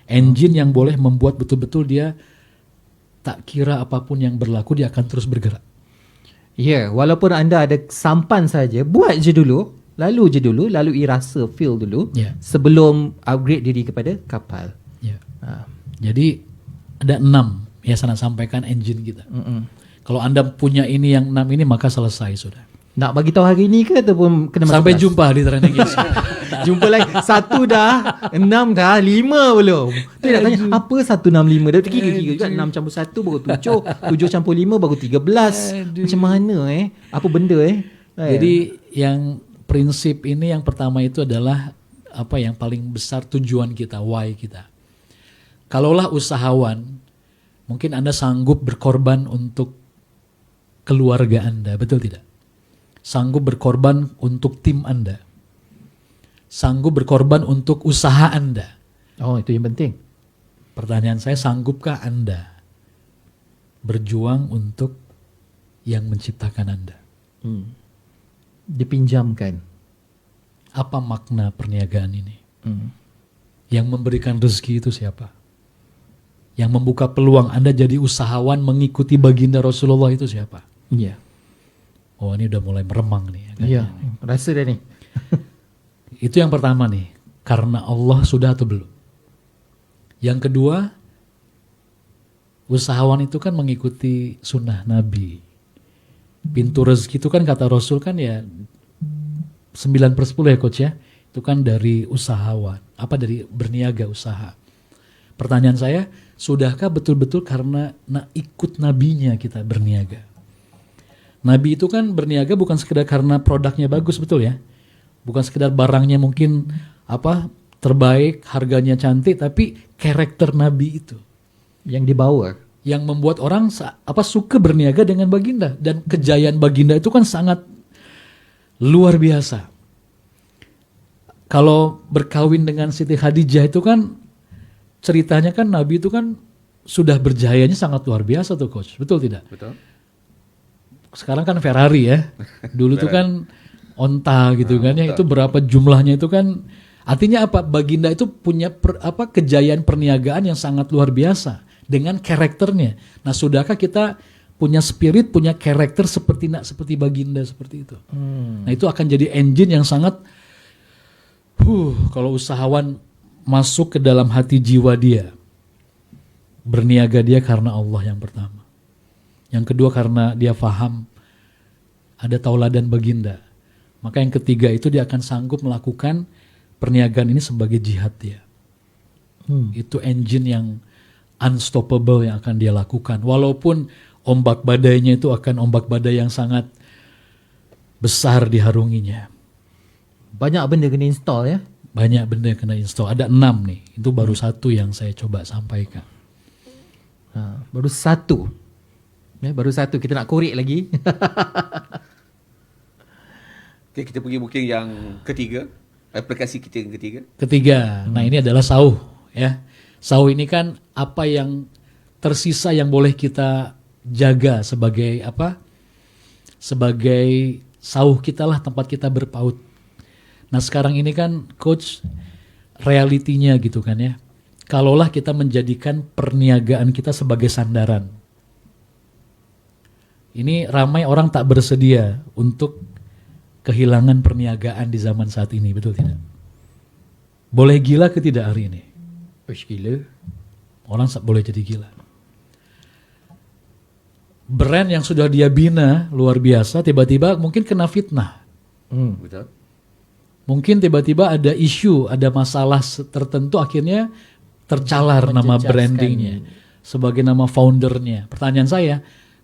Engine yang boleh membuat betul-betul dia tak kira apapun yang berlaku, dia akan terus bergerak. Ya, walaupun anda ada sampan saja, buat je dulu, lalui rasa, feel dulu, sebelum upgrade diri kepada kapal. Ya. Jadi ada 6 ya saya nak sampaikan engine kita. Kalau anda punya ini yang 6 ini maka selesai sudah. Nak bagi tahu hari ni ke ataupun kena masuk Sampai kelas? jumpa di training yes. Jumpa lagi 1 dah, 6 dah, 5 belum. Tu nak tanya apa 165? Dia kira-kira juga 6 campur 1 baru 7, 7 campur 5 baru 13. Macam mana Apa benda Jadi yang prinsip ini yang pertama itu adalah apa yang paling besar tujuan kita, why kita. Kalaulah usahawan, mungkin Anda sanggup berkorban untuk keluarga Anda, betul tidak? Sanggup berkorban untuk tim Anda. Sanggup berkorban untuk usaha Anda. Oh, itu yang penting. Pertanyaan saya, sanggupkah Anda berjuang untuk yang menciptakan Anda? Dipinjamkan. Apa makna perniagaan ini? Yang memberikan rezeki itu siapa? Yang membuka peluang Anda jadi usahawan mengikuti baginda Rasulullah itu siapa? Iya. Oh, ini udah mulai meremang nih. Iya, rasa dah ni. Itu yang pertama nih. Karena Allah sudah atau belum? Yang kedua, usahawan itu kan mengikuti sunnah Nabi. Pintu rezeki itu kan kata Rasul kan ya 9/10 ya coach ya. Itu kan dari usahawan. Apa dari berniaga usaha. Pertanyaan saya, sudahkah betul-betul karena ikut nabinya kita berniaga? Nabi itu kan berniaga bukan sekedar karena produknya bagus, betul ya? Bukan sekedar barangnya mungkin apa terbaik, harganya cantik, tapi karakter Nabi itu Yang dibawa. yang membuat orang suka berniaga dengan baginda, dan kejayaan baginda itu kan sangat luar biasa. Kalau berkawin dengan Siti Khadijah itu kan ceritanya kan Nabi itu kan sudah berjayanya sangat luar biasa tuh coach, betul tidak? Betul. Sekarang kan Ferrari ya, dulu tuh kan onta gitu kan ya, itu berapa jumlahnya itu kan, artinya apa? Baginda itu punya kejayaan perniagaan yang sangat luar biasa dengan karakternya. Nah, sudahkah kita punya spirit, punya karakter seperti baginda seperti itu? Nah, itu akan jadi engine yang sangat kalau usahawan masuk ke dalam hati jiwa dia, berniaga dia karena Allah yang pertama. Yang kedua karena dia faham ada tauladan baginda. Maka yang ketiga itu dia akan sanggup melakukan perniagaan ini sebagai jihad dia. Itu engine yang unstoppable yang akan dia lakukan. Walaupun ombak badainya itu akan ombak badai yang sangat besar diharunginya. Banyak benda kena install ya. Banyak benda yang kena install. Ada 6 nih. Itu baru satu yang saya coba sampaikan. Baru satu. Ya, baru satu. Kita nak korek lagi. Okay, kita pergi mungkin yang ketiga. Aplikasi kita yang ketiga. Ketiga, nah ini adalah sauh ya. Sauh ini kan apa yang tersisa yang boleh kita jaga sebagai apa? Sebagai sauh kita lah, tempat kita berpaut. Nah sekarang ini kan coach, realitinya gitu kan ya. Kalaulah kita menjadikan perniagaan kita sebagai sandaran. Ini ramai orang tak bersedia untuk kehilangan perniagaan di zaman saat ini, betul tidak? Boleh gila ke tidak hari ini? Gila. Orang boleh jadi gila. Brand yang sudah dia bina luar biasa, tiba-tiba mungkin kena fitnah. Betul. Mungkin tiba-tiba ada isu, ada masalah tertentu, akhirnya tercalar nama brandingnya sebagai nama foundernya. Pertanyaan saya,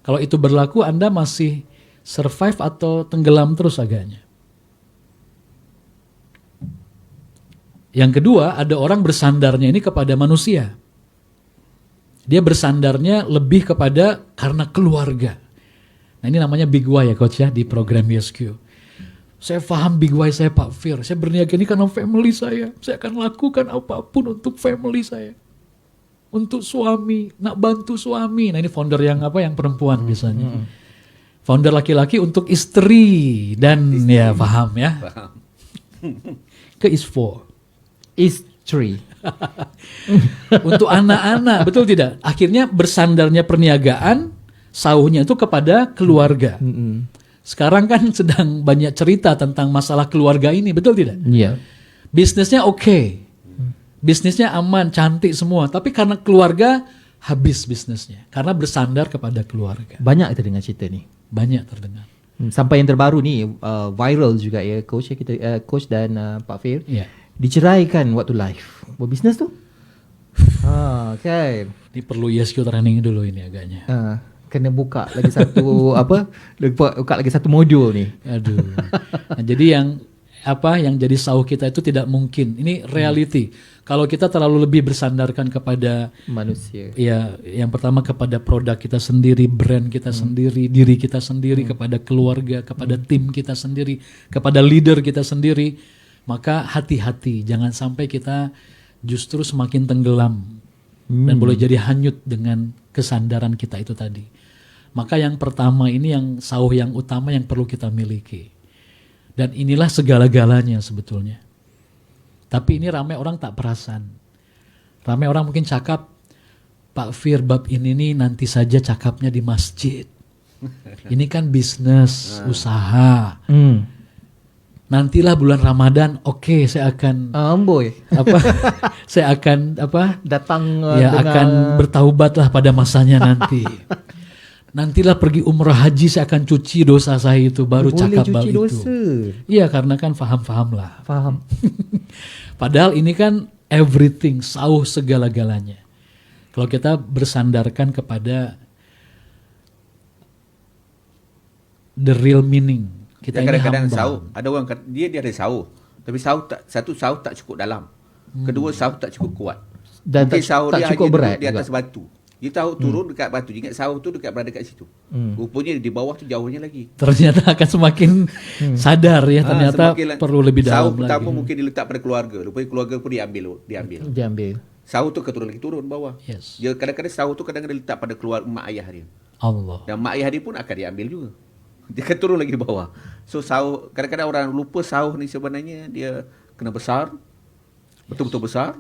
kalau itu berlaku, Anda masih survive atau tenggelam terus agaknya? Yang kedua, ada orang bersandarnya ini kepada manusia. Dia bersandarnya lebih kepada karena keluarga. Nah ini namanya big why ya coach ya di program YesQ. Saya paham big why saya Pak Fir. Saya berniaga ini karena family saya. Saya akan lakukan apapun untuk family saya. Untuk suami, nak bantu suami. Nah ini founder yang apa? Yang perempuan biasanya. Founder laki-laki untuk istri dan ya paham ya. Faham. Ke is4. Istri. Untuk anak-anak, betul tidak? Akhirnya bersandarnya perniagaan, sauhnya itu kepada keluarga. Sekarang kan sedang banyak cerita tentang masalah keluarga ini, betul tidak? Iya. Bisnisnya oke. Bisnisnya aman, cantik semua. Tapi karena keluarga, habis bisnisnya. Karena bersandar kepada keluarga. Banyak kita dengar cerita ni. Banyak terdengar. Sampai yang terbaru ni viral juga ya coach ya, kita coach dan Pak Fir. Ya. Diceraikan waktu live. Berbisnes tu. Kan. Ini perlu ESQ training dulu ini agaknya. Kena buka lagi satu buka lagi satu modul ni. Aduh. Nah, jadi yang jadi sauh kita itu tidak mungkin. Ini reality. Kalau kita terlalu lebih bersandarkan kepada Manusia. ya, yang pertama kepada produk kita sendiri, brand kita sendiri, diri kita sendiri, kepada keluarga, kepada tim kita sendiri, kepada leader kita sendiri, maka hati-hati, jangan sampai kita justru semakin tenggelam dan boleh jadi hanyut dengan kesandaran kita itu tadi. Maka yang pertama ini yang sauh yang utama yang perlu kita miliki. Dan inilah segala-galanya sebetulnya. Tapi ini ramai orang tak perasan. Ramai orang mungkin cakap, Pak Fir bab ini nih nanti saja cakapnya di masjid. Ini kan bisnis, usaha. Nantilah bulan Ramadan, oke, saya akan saya akan datang ya akan bertaubatlah pada masanya nanti. Nantilah pergi umrah haji, saya akan cuci dosa saya itu, baru cakap bab itu. Iya, karena kan faham lah. Faham. Padahal ini kan everything, sauh segala-galanya. Kalau kita bersandarkan kepada the real meaning, kita ini kadang-kadang hamba. sauh, ada orang kata, dia ada sauh, tapi sauh tak cukup dalam. Kedua, sauh tak cukup kuat. Dan Mungkin sauh tak dia cukup hanya berat duduk di atas juga. batu. Dia tahu turun dekat batu. Dia ingat sauh tu berada dekat situ. Rupanya di bawah tu jauhnya lagi. Ternyata akan semakin sadar ya, ternyata perlu lebih dalam sauh lagi. pertama mungkin diletak pada keluarga. Rupanya keluarga pun diambil. Sauh tu turun bawah. Yes. Dia kadang-kadang sauh tu kadang-kadang diletak pada keluarga mak ayah dia. Allah. Dan mak ayah dia pun akan diambil juga. Dia akan turun lagi ke bawah. So sauh, kadang-kadang orang lupa sauh ni sebenarnya dia kena besar, betul-betul besar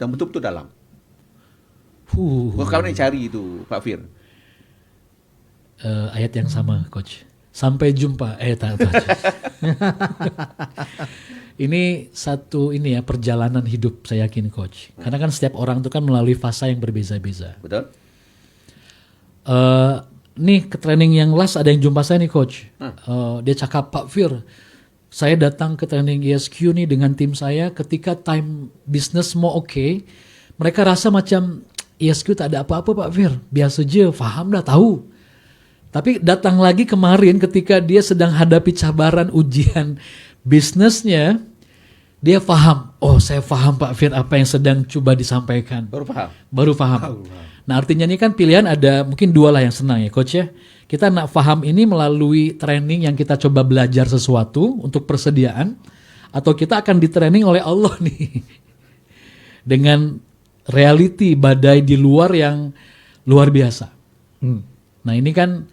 dan betul-betul dalam. Kau nak cari itu Pak Fir. Ayat yang sama, Coach. Sampai jumpa. Tak, Coach. Ini satu perjalanan hidup, saya yakin, Coach. Karena kan setiap orang itu kan melalui fase yang berbeza-beza. Betul? Nih ke training yang last ada yang jumpa saya nih, Coach. Dia cakap, Pak Fir, saya datang ke training ESQ nih dengan tim saya ketika time business mau oke, mereka rasa macam ESQ tak ada apa-apa Pak Fir, biasa je, faham dah, tahu. Tapi datang lagi kemarin ketika dia sedang hadapi cabaran ujian bisnisnya, dia faham, oh saya faham Pak Fir apa yang sedang coba disampaikan. Baru paham. Nah artinya ini kan pilihan ada mungkin dua lah yang senang ya Coach ya. Kita nak faham ini melalui training yang kita coba belajar sesuatu untuk persediaan, atau kita akan ditraining oleh Allah nih dengan reality badai di luar yang luar biasa. Nah ini kan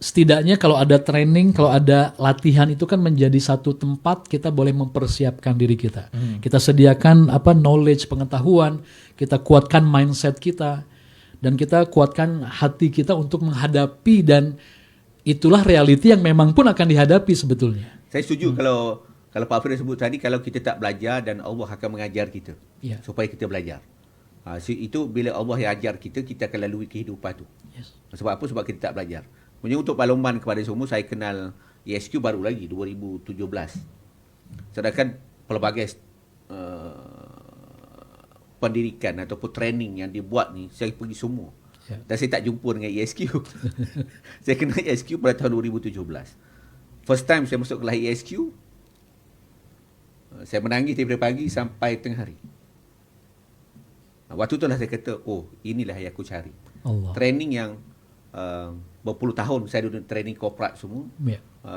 setidaknya kalau ada training, kalau ada latihan itu kan menjadi satu tempat kita boleh mempersiapkan diri kita. Kita sediakan knowledge, pengetahuan, kita kuatkan mindset kita, dan kita kuatkan hati kita untuk menghadapi, dan itulah reality yang memang pun akan dihadapi sebetulnya. Saya setuju kalau Pak Fir sebut tadi, kalau kita tak belajar dan Allah akan mengajar kita supaya kita belajar. Itu bila Allah yang ajar kita, kita akan lalui kehidupan tu. Yes. Sebab apa? Sebab kita tak belajar. Maksudnya untuk makluman kepada semua, saya kenal ESQ baru lagi 2017. Sedangkan pelbagai pendidikan ataupun training yang dibuat ni, saya pergi semua. Dan saya tak jumpa dengan ESQ. Saya kenal ESQ pada tahun 2017. First time saya masuk kelas ESQ, saya menangis daripada pagi sampai tengah hari. Waktu tu lah saya kata, oh inilah yang aku cari. Allah. Training yang berpuluh tahun saya duduk training korporat semua.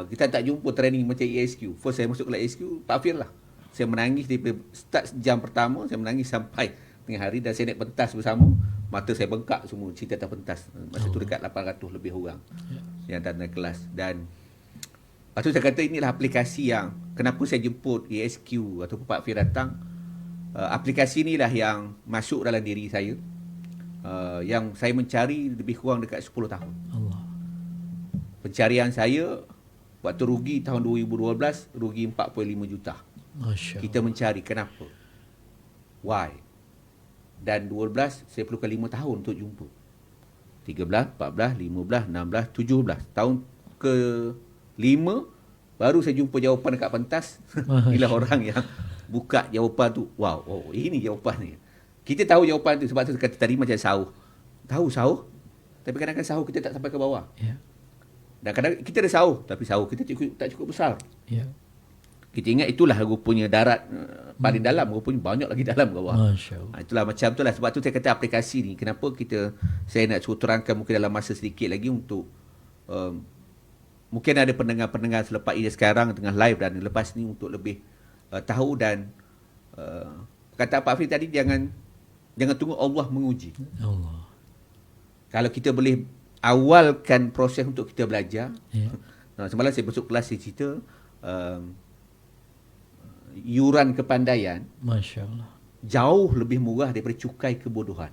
Kita tak jumpa training macam ESQ. First saya masuk kelas ESQ, Pak Fir lah. Saya menangis daripada start jam pertama, saya menangis sampai tengah hari, dan saya naik pentas bersama. Mata saya bengkak semua cerita atas pentas. Masa tu dekat 800 lebih orang yang datang kelas. Dan lepas tu saya kata inilah aplikasi yang, kenapa saya jemput ESQ ataupun Pak Fir datang. Aplikasi inilah yang masuk dalam diri saya, yang saya mencari lebih kurang dekat 10 tahun. Allah. Pencarian saya waktu rugi tahun 2012, rugi 45 juta. Masya Allah. Kita mencari kenapa, why. Dan 12 saya perlukan 5 tahun untuk jumpa. 13, 14, 15, 16, 17 tahun ke 5 baru saya jumpa jawapan dekat pentas. Inilah orang yang buka jawapan tu. Wow, oh, ini jawapan ni. Kita tahu jawapan tu sebab tu kita tadi macam sahur. Tahu sahur, tapi kadang-kadang sahur kita tak sampai ke bawah. Ya. Dan kadang kita ada sahur, tapi sahur kita tak cukup besar. Ya. Kita ingat itulah rupanya darat paling dalam, rupanya banyak lagi dalam ke bawah. Masya Allah. Itulah macam itulah sebab tu saya kata aplikasi ni kenapa saya nak suruh terangkan mungkin dalam masa sedikit lagi untuk mungkin ada pendengar-pendengar selepas ini sekarang tengah live dan lepas ni untuk lebih tahu dan kata Pak Fir tadi jangan tunggu Allah menguji. Allah. Kalau kita boleh awalkan proses untuk kita belajar. Ya. Semalam saya masuk kelas saya cerita yuran kepandaian Masya Allah. jauh lebih murah daripada cukai kebodohan.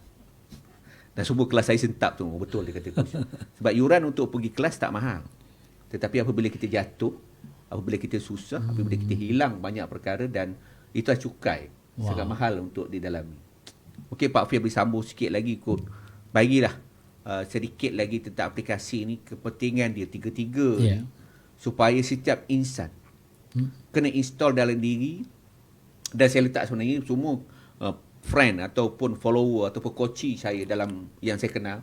Dan semua kelas saya sentap tu. Betul dia kata. Sebab yuran untuk pergi kelas tak mahal. Tetapi apabila kita jatuh, apabila kita susah, apabila kita hilang banyak perkara dan itulah cukai. Sangat mahal untuk didalami. Okey Pak Fir boleh sambung sikit lagi kot. Bagilah sedikit lagi tentang aplikasi ni, kepentingan dia tiga-tiga ni, supaya setiap insan kena install dalam diri. Dan saya letak sebenarnya semua friend ataupun follower ataupun coach saya dalam yang saya kenal,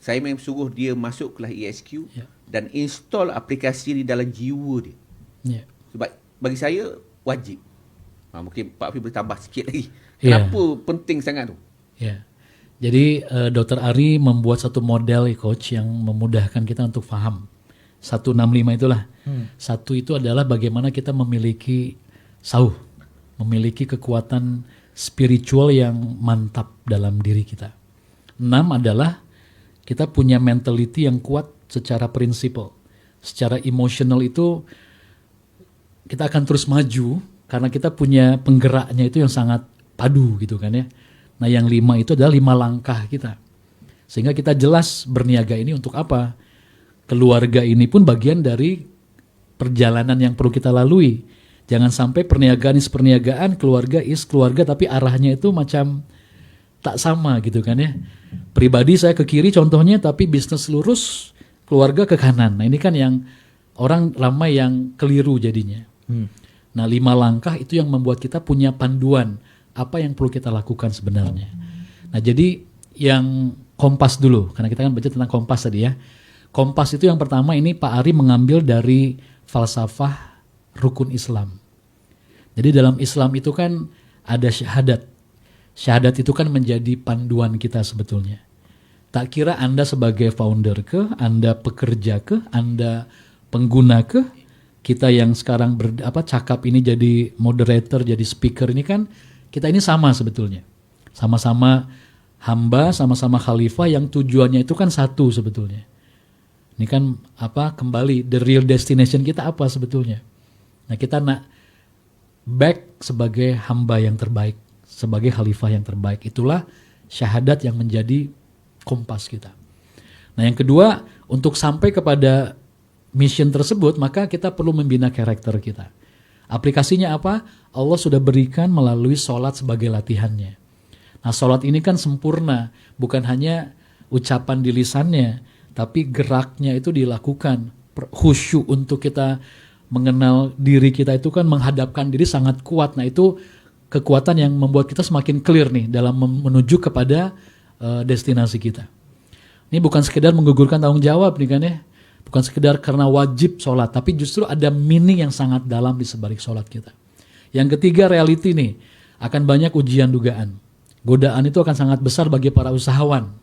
saya memang suruh dia masuk kelas ESQ dan install aplikasi ni dalam jiwa dia. Sebab bagi saya wajib. Mungkin Pak Fir boleh tambah sikit lagi. Kenapa penting sangat tu? Jadi Dr. Ari membuat satu model coach yang memudahkan kita untuk faham. 165 itulah. Satu itu adalah bagaimana kita memiliki sauh, memiliki kekuatan spiritual yang mantap dalam diri kita. 6 adalah kita punya mentality yang kuat secara prinsipal. Secara emosional itu kita akan terus maju karena kita punya penggeraknya itu yang sangat padu gitu kan ya. Nah yang 5 itu adalah 5 langkah kita. Sehingga kita jelas berniaga ini untuk apa. Keluarga ini pun bagian dari perjalanan yang perlu kita lalui. Jangan sampai perniagaan is perniagaan, keluarga is keluarga, tapi arahnya itu macam tak sama gitu kan ya. Pribadi saya ke kiri contohnya, tapi bisnis lurus, keluarga ke kanan. Nah ini kan yang orang ramai yang keliru jadinya. Nah 5 langkah itu yang membuat kita punya panduan apa yang perlu kita lakukan sebenarnya. Nah jadi yang kompas dulu, karena kita kan baca tentang kompas tadi ya. Kompas itu yang pertama ini Pak Ari mengambil dari falsafah rukun Islam. Jadi dalam Islam itu kan ada syahadat. Syahadat itu kan menjadi panduan kita sebetulnya. Tak kira Anda sebagai founder ke, Anda pekerja ke, Anda pengguna ke, kita yang sekarang cakap ini jadi moderator, jadi speaker ini kan kita ini sama sebetulnya. Sama-sama hamba, sama-sama khalifah yang tujuannya itu kan satu sebetulnya. Ini kan kembali the real destination kita apa sebetulnya. Nah kita nak back sebagai hamba yang terbaik, sebagai khalifah yang terbaik. Itulah syahadat yang menjadi kompas kita. Nah yang kedua, untuk sampai kepada mission tersebut, maka kita perlu membina karakter kita. Aplikasinya apa? Allah sudah berikan melalui sholat sebagai latihannya. Nah sholat ini kan sempurna, bukan hanya ucapan di lisannya, tapi geraknya itu dilakukan. Khusyuk untuk kita mengenal diri kita itu kan menghadapkan diri sangat kuat. Nah itu kekuatan yang membuat kita semakin clear nih dalam menuju kepada destinasi kita. Ini bukan sekedar menggugurkan tanggung jawab nih kan ya. Bukan sekedar karena wajib sholat, tapi justru ada meaning yang sangat dalam di sebalik sholat kita. Yang ketiga reality nih, akan banyak ujian dugaan. Godaan itu akan sangat besar bagi para usahawan.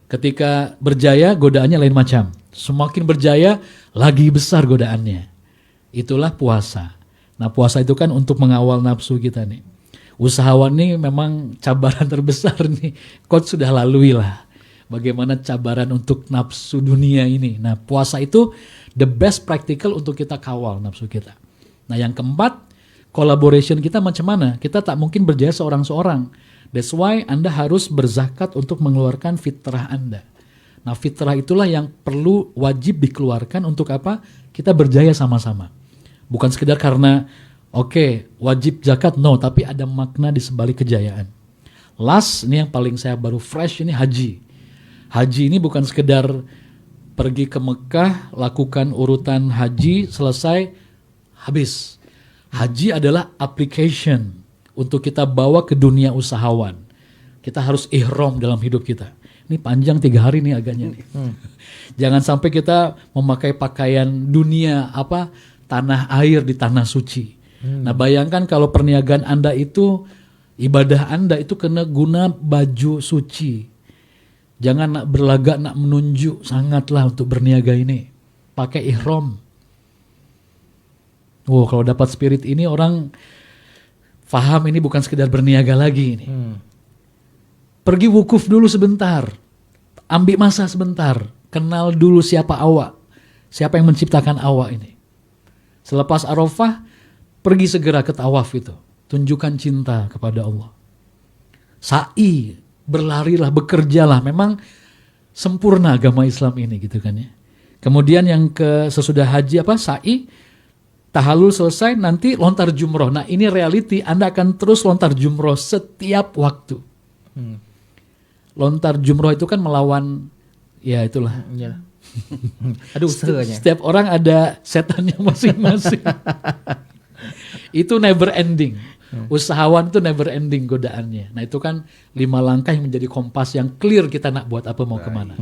Ketika berjaya, godaannya lain macam. Semakin berjaya, lagi besar godaannya. Itulah puasa. Nah puasa itu kan untuk mengawal nafsu kita nih. Usahawan nih memang cabaran terbesar nih. Coach sudah lalui lah. Bagaimana cabaran untuk nafsu dunia ini. Nah puasa itu the best practical untuk kita kawal nafsu kita. Nah yang keempat, collaboration kita macam mana? Kita tak mungkin berjaya seorang-seorang. That's why Anda harus berzakat untuk mengeluarkan fitrah Anda. Nah fitrah itulah yang perlu wajib dikeluarkan untuk apa? Kita berjaya sama-sama. Bukan sekedar karena wajib zakat, no, tapi ada makna di sebalik kejayaan. Last, ini yang paling saya baru fresh, ini haji. Haji ini bukan sekedar pergi ke Mekah, lakukan urutan haji, selesai, habis. Haji adalah application untuk kita bawa ke dunia usahawan. Kita harus ihram dalam hidup kita. Ini panjang 3 hari nih agaknya nih. Jangan sampai kita memakai pakaian dunia, tanah air di tanah suci. Nah bayangkan kalau perniagaan Anda itu, ibadah Anda itu kena guna baju suci. Jangan nak berlagak, nak menunjuk, sangatlah untuk berniaga ini. Pakai ihram. Kalau dapat spirit ini orang faham ini bukan sekedar berniaga lagi ini. Pergi wukuf dulu sebentar. Ambil masa sebentar. Kenal dulu siapa awak. Siapa yang menciptakan awak ini. Selepas Arafah, pergi segera ke tawaf itu. Tunjukkan cinta kepada Allah. Sa'i, berlarilah, bekerjalah. Memang sempurna agama Islam ini gitu kan ya. Kemudian yang sesudah haji sa'i, tahalul selesai, nanti lontar jumroh. Nah ini reality, Anda akan terus lontar jumroh setiap waktu. Lontar jumroh itu kan melawan, ya itulah. Ada usahanya. Setiap orang ada setannya masing-masing. Itu never ending. Usahawan itu never ending godaannya. Nah itu kan 5 langkah yang menjadi kompas yang clear kita nak buat apa, mau kemana.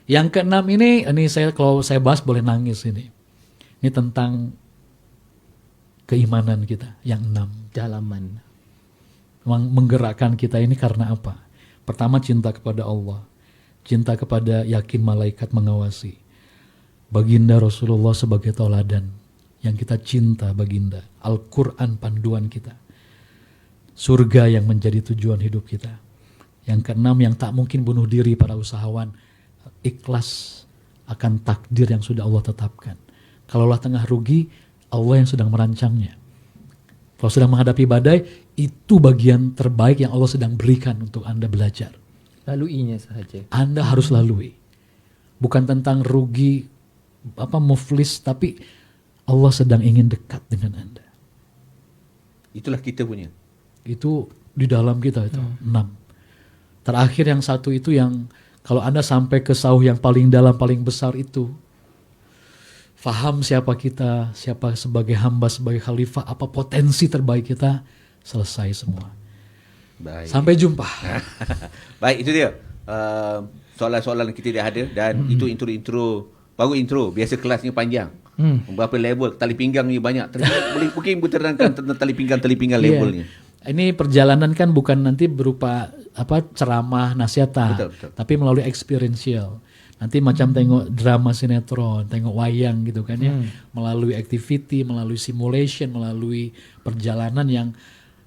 Yang keenam ini kalau saya bahas boleh nangis ini. Ini tentang keimanan kita. Yang 6. Dalaman. Menggerakkan kita ini karena apa? Pertama cinta kepada Allah. Cinta kepada yakin malaikat mengawasi. Baginda Rasulullah sebagai tauladan. Yang kita cinta baginda. Al-Quran panduan kita. Surga yang menjadi tujuan hidup kita. Yang keenam yang tak mungkin bunuh diri para usahawan. Ikhlas akan takdir yang sudah Allah tetapkan. Kalaulah tengah rugi, Allah yang sedang merancangnya. Kalau sedang menghadapi badai, itu bagian terbaik yang Allah sedang berikan untuk Anda belajar. Laluinya sahaja. Anda harus lalui. Bukan tentang rugi, muflis, tapi Allah sedang ingin dekat dengan Anda. Itulah kita punya. Itu di dalam kita itu. 6. Terakhir yang 1 itu yang kalau Anda sampai ke sauh yang paling dalam, paling besar itu, faham siapa kita, siapa sebagai hamba, sebagai khalifah, apa potensi terbaik kita, selesai semua. Baik. Sampai jumpa. Baik, itu dia. Soalan-soalan kita dah ada dan itu intro, baru intro. Biasa kelasnya panjang. Berapa level, tali pinggang ni banyak. Mungkin terangkan tentang tali pinggang levelnya. Ini perjalanan kan bukan nanti berupa ceramah, nasihat, betul. tapi melalui experiential. Nanti macam tengok drama sinetron, tengok wayang gitu kan ya. Melalui activity, melalui simulation, melalui perjalanan yang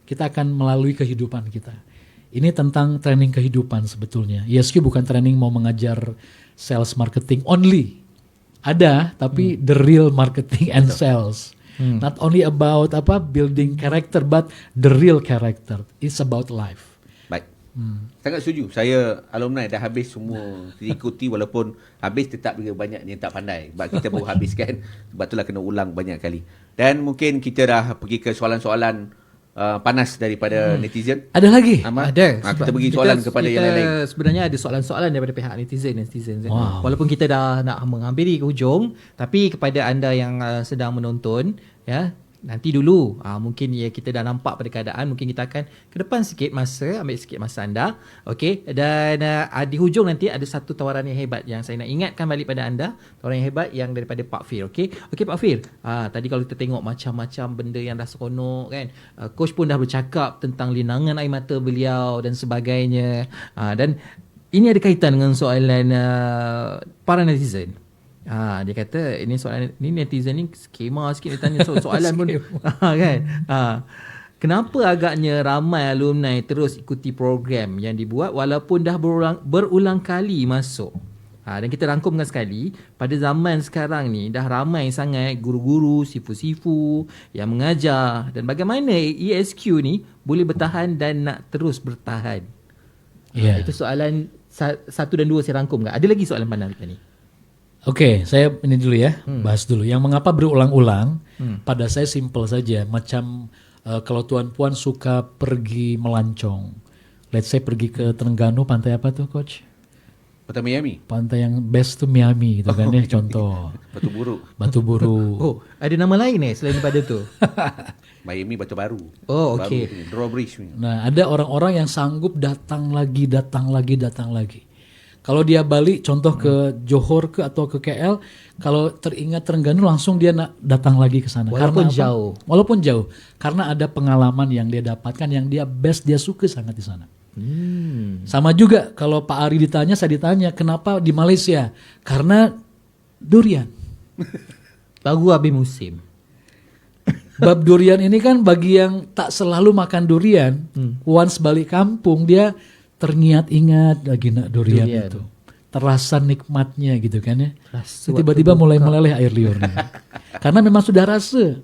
kita akan melalui kehidupan kita. Ini tentang training kehidupan sebetulnya. ESQ bukan training mau mengajar sales marketing only. Ada, tapi the real marketing and sales. Not only about building character, but the real character. It's about life. Baik. Sangat setuju. Saya alumni dah habis semua diikuti walaupun habis tetap juga banyak yang tak pandai. Sebab kita baru habis kan. Sebab itulah kena ulang banyak kali. Dan mungkin kita dah pergi ke soalan-soalan panas daripada netizen. Ada lagi? Ada. Kita bagi soalan kepada yang lain-lain. Sebenarnya ada soalan-soalan daripada pihak netizen. Wow. Walaupun kita dah nak menghampiri ke hujung, tapi kepada anda yang sedang menonton, ya, nanti dulu mungkin ya kita dah nampak pada keadaan, mungkin kita akan ke depan sikit masa, ambil sikit masa anda, okey, dan di hujung nanti ada satu tawaran yang hebat yang saya nak ingatkan balik pada anda, tawaran yang hebat yang daripada Pak Fir. Okey Pak Fir, tadi kalau kita tengok macam-macam benda yang dah seronok kan, coach pun dah bercakap tentang linangan air mata beliau dan sebagainya, dan ini ada kaitan dengan soalan para netizen. Dia kata ini soalan ni, netizen ni skema sikit dia tanya soalan pun kan. Kenapa agaknya ramai alumni terus ikuti program yang dibuat walaupun dah berulang kali masuk? Dan kita rangkumkan sekali, pada zaman sekarang ni dah ramai sangat guru-guru, sifu-sifu yang mengajar, dan bagaimana ESQ ni boleh bertahan dan nak terus bertahan? Itu soalan 1 dan 2 saya rangkum. Ada lagi soalan pandang kita ni? Oke, saya ini dulu ya, bahas dulu. Yang mengapa berulang-ulang, pada saya simple saja. Macam kalau Tuan Puan suka pergi melancong, let's say pergi ke Terengganu, pantai apa tuh Coach? Kota Miami. Pantai yang best tuh Miami gitu kan ya, contoh. Batu Buruk. Batu Buru. Oh, ada nama lain selain daripada tu? Miami Batu Baru. Oh, Baru okey. punya, Drawbridge punya. Nah, ada orang-orang yang sanggup datang lagi. Kalau dia balik, contoh ke Johor ke atau ke KL, kalau teringat Terengganu langsung dia nak datang lagi ke sana. Walaupun Karena apa? jauh. Walaupun jauh, karena ada pengalaman yang dia dapatkan yang dia best, dia suka sangat di sana. Sama juga kalau Pak Ari ditanya, saya ditanya, kenapa di Malaysia? Karena durian. Baru habis musim. Bab durian ini kan bagi yang tak selalu makan durian, once balik kampung dia teringat-ingat lagi nak durian itu. Terasa nikmatnya gitu kan ya. Tiba-tiba mulai meleleh air liurnya. Karena memang sudah rasa.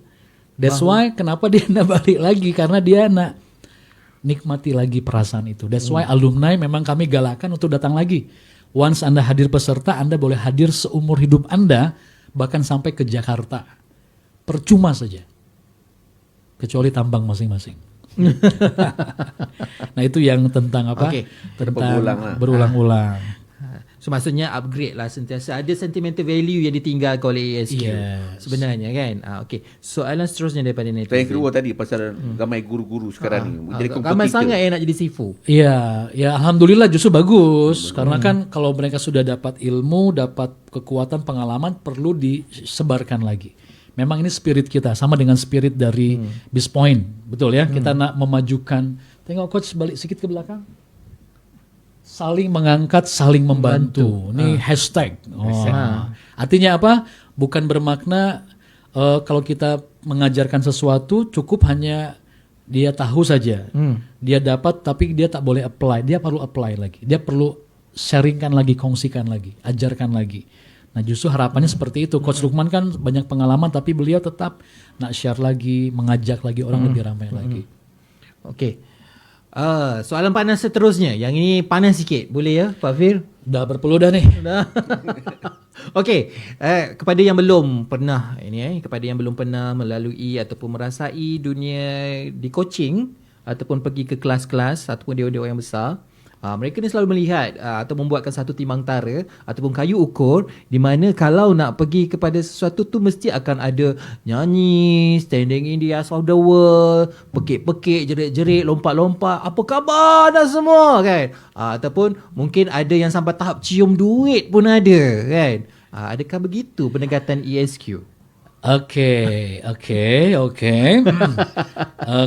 That's why kenapa dia nak balik lagi, karena dia nak nikmati lagi perasaan itu. That's why alumni memang kami galakan untuk datang lagi. Once Anda hadir peserta, Anda boleh hadir seumur hidup Anda, bahkan sampai ke Jakarta. Percuma saja. Kecuali tambang masing-masing. Nah itu yang tentang apa? Okey. Tentang Berulang lah. berulang-ulang. So maksudnya upgrade lah sentiasa. Ada sentimental value yang ditinggalkan oleh ASQ. Yes. Sebenarnya kan. Okey. Soalan seterusnya daripada Dan yang netizen. kedua tadi pasal ramai guru-guru sekarang ni. Jadi Ramai kompetitor. sangat yang nak jadi sifu. Iya, ya alhamdulillah justru bagus. Karena kan kalau mereka sudah dapat ilmu, dapat kekuatan, pengalaman, perlu disebarkan lagi. Memang ini spirit kita, sama dengan spirit dari BizPoint, betul ya? Kita nak memajukan. Tengok coach balik sedikit ke belakang. Saling mengangkat, saling membantu. Ini hashtag. Artinya apa? Bukan bermakna kalau kita mengajarkan sesuatu cukup hanya dia tahu saja. Dia dapat tapi dia tak boleh apply. Dia perlu apply lagi. Dia perlu sharingkan lagi, kongsikan lagi, ajarkan lagi. Nah justru harapannya seperti itu. Coach Lukman kan banyak pengalaman tapi beliau tetap nak share lagi, mengajak lagi orang lebih ramai lagi. Okey. Soalan panas seterusnya. Yang ini panas sikit. Boleh ya Pak Fir? Dah berpeluh dah nih. Okey, kepada yang belum pernah kepada yang belum pernah melalui ataupun merasai dunia di coaching ataupun pergi ke kelas-kelas ataupun dewan-dewan yang besar, mereka ni selalu melihat atau membuatkan satu timbang tara ataupun kayu ukur di mana kalau nak pergi kepada sesuatu tu mesti akan ada nyanyi, standing in the eyes of the world, pekik-pekik, jerit-jerit, lompat-lompat, apa khabar dah semua kan. Ataupun mungkin ada yang sampai tahap cium duit pun ada kan. Adakah begitu pendekatan ESQ? Okey.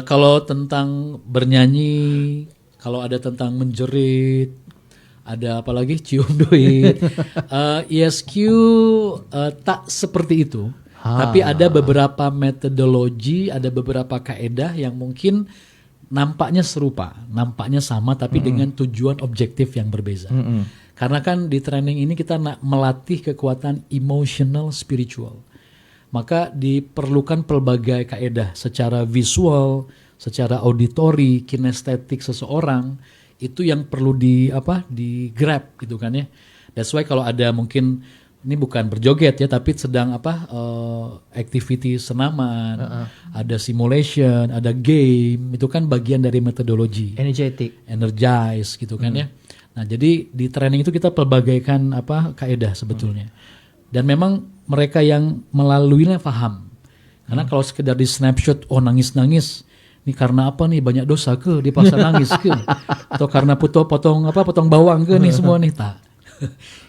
Kalau tentang bernyanyi, kalau ada tentang menjerit, ada apa lagi cium duit. ESQ tak seperti itu. Tapi ada beberapa metodologi, ada beberapa kaedah yang mungkin nampaknya serupa, nampaknya sama tapi dengan tujuan objektif yang berbeza. Karena kan di training ini kita nak melatih kekuatan emotional spiritual. Maka diperlukan pelbagai kaedah secara visual, secara auditori, kinestetik seseorang, itu yang perlu di grab gitu kan ya. That's why kalau ada mungkin ini bukan berjoget ya, tapi sedang activity senaman, ada simulation, ada game, itu kan bagian dari metodologi. Energize gitu kan ya. Nah, jadi di training itu kita pelbagaikan kaedah sebetulnya. Dan memang mereka yang melaluinya paham. Karena kalau sekedar di snapshot, nangis-nangis, ini karena apa nih, banyak dosa ke, dia paksa nangis ke, atau karena potong bawang ke nih semua nih, tak.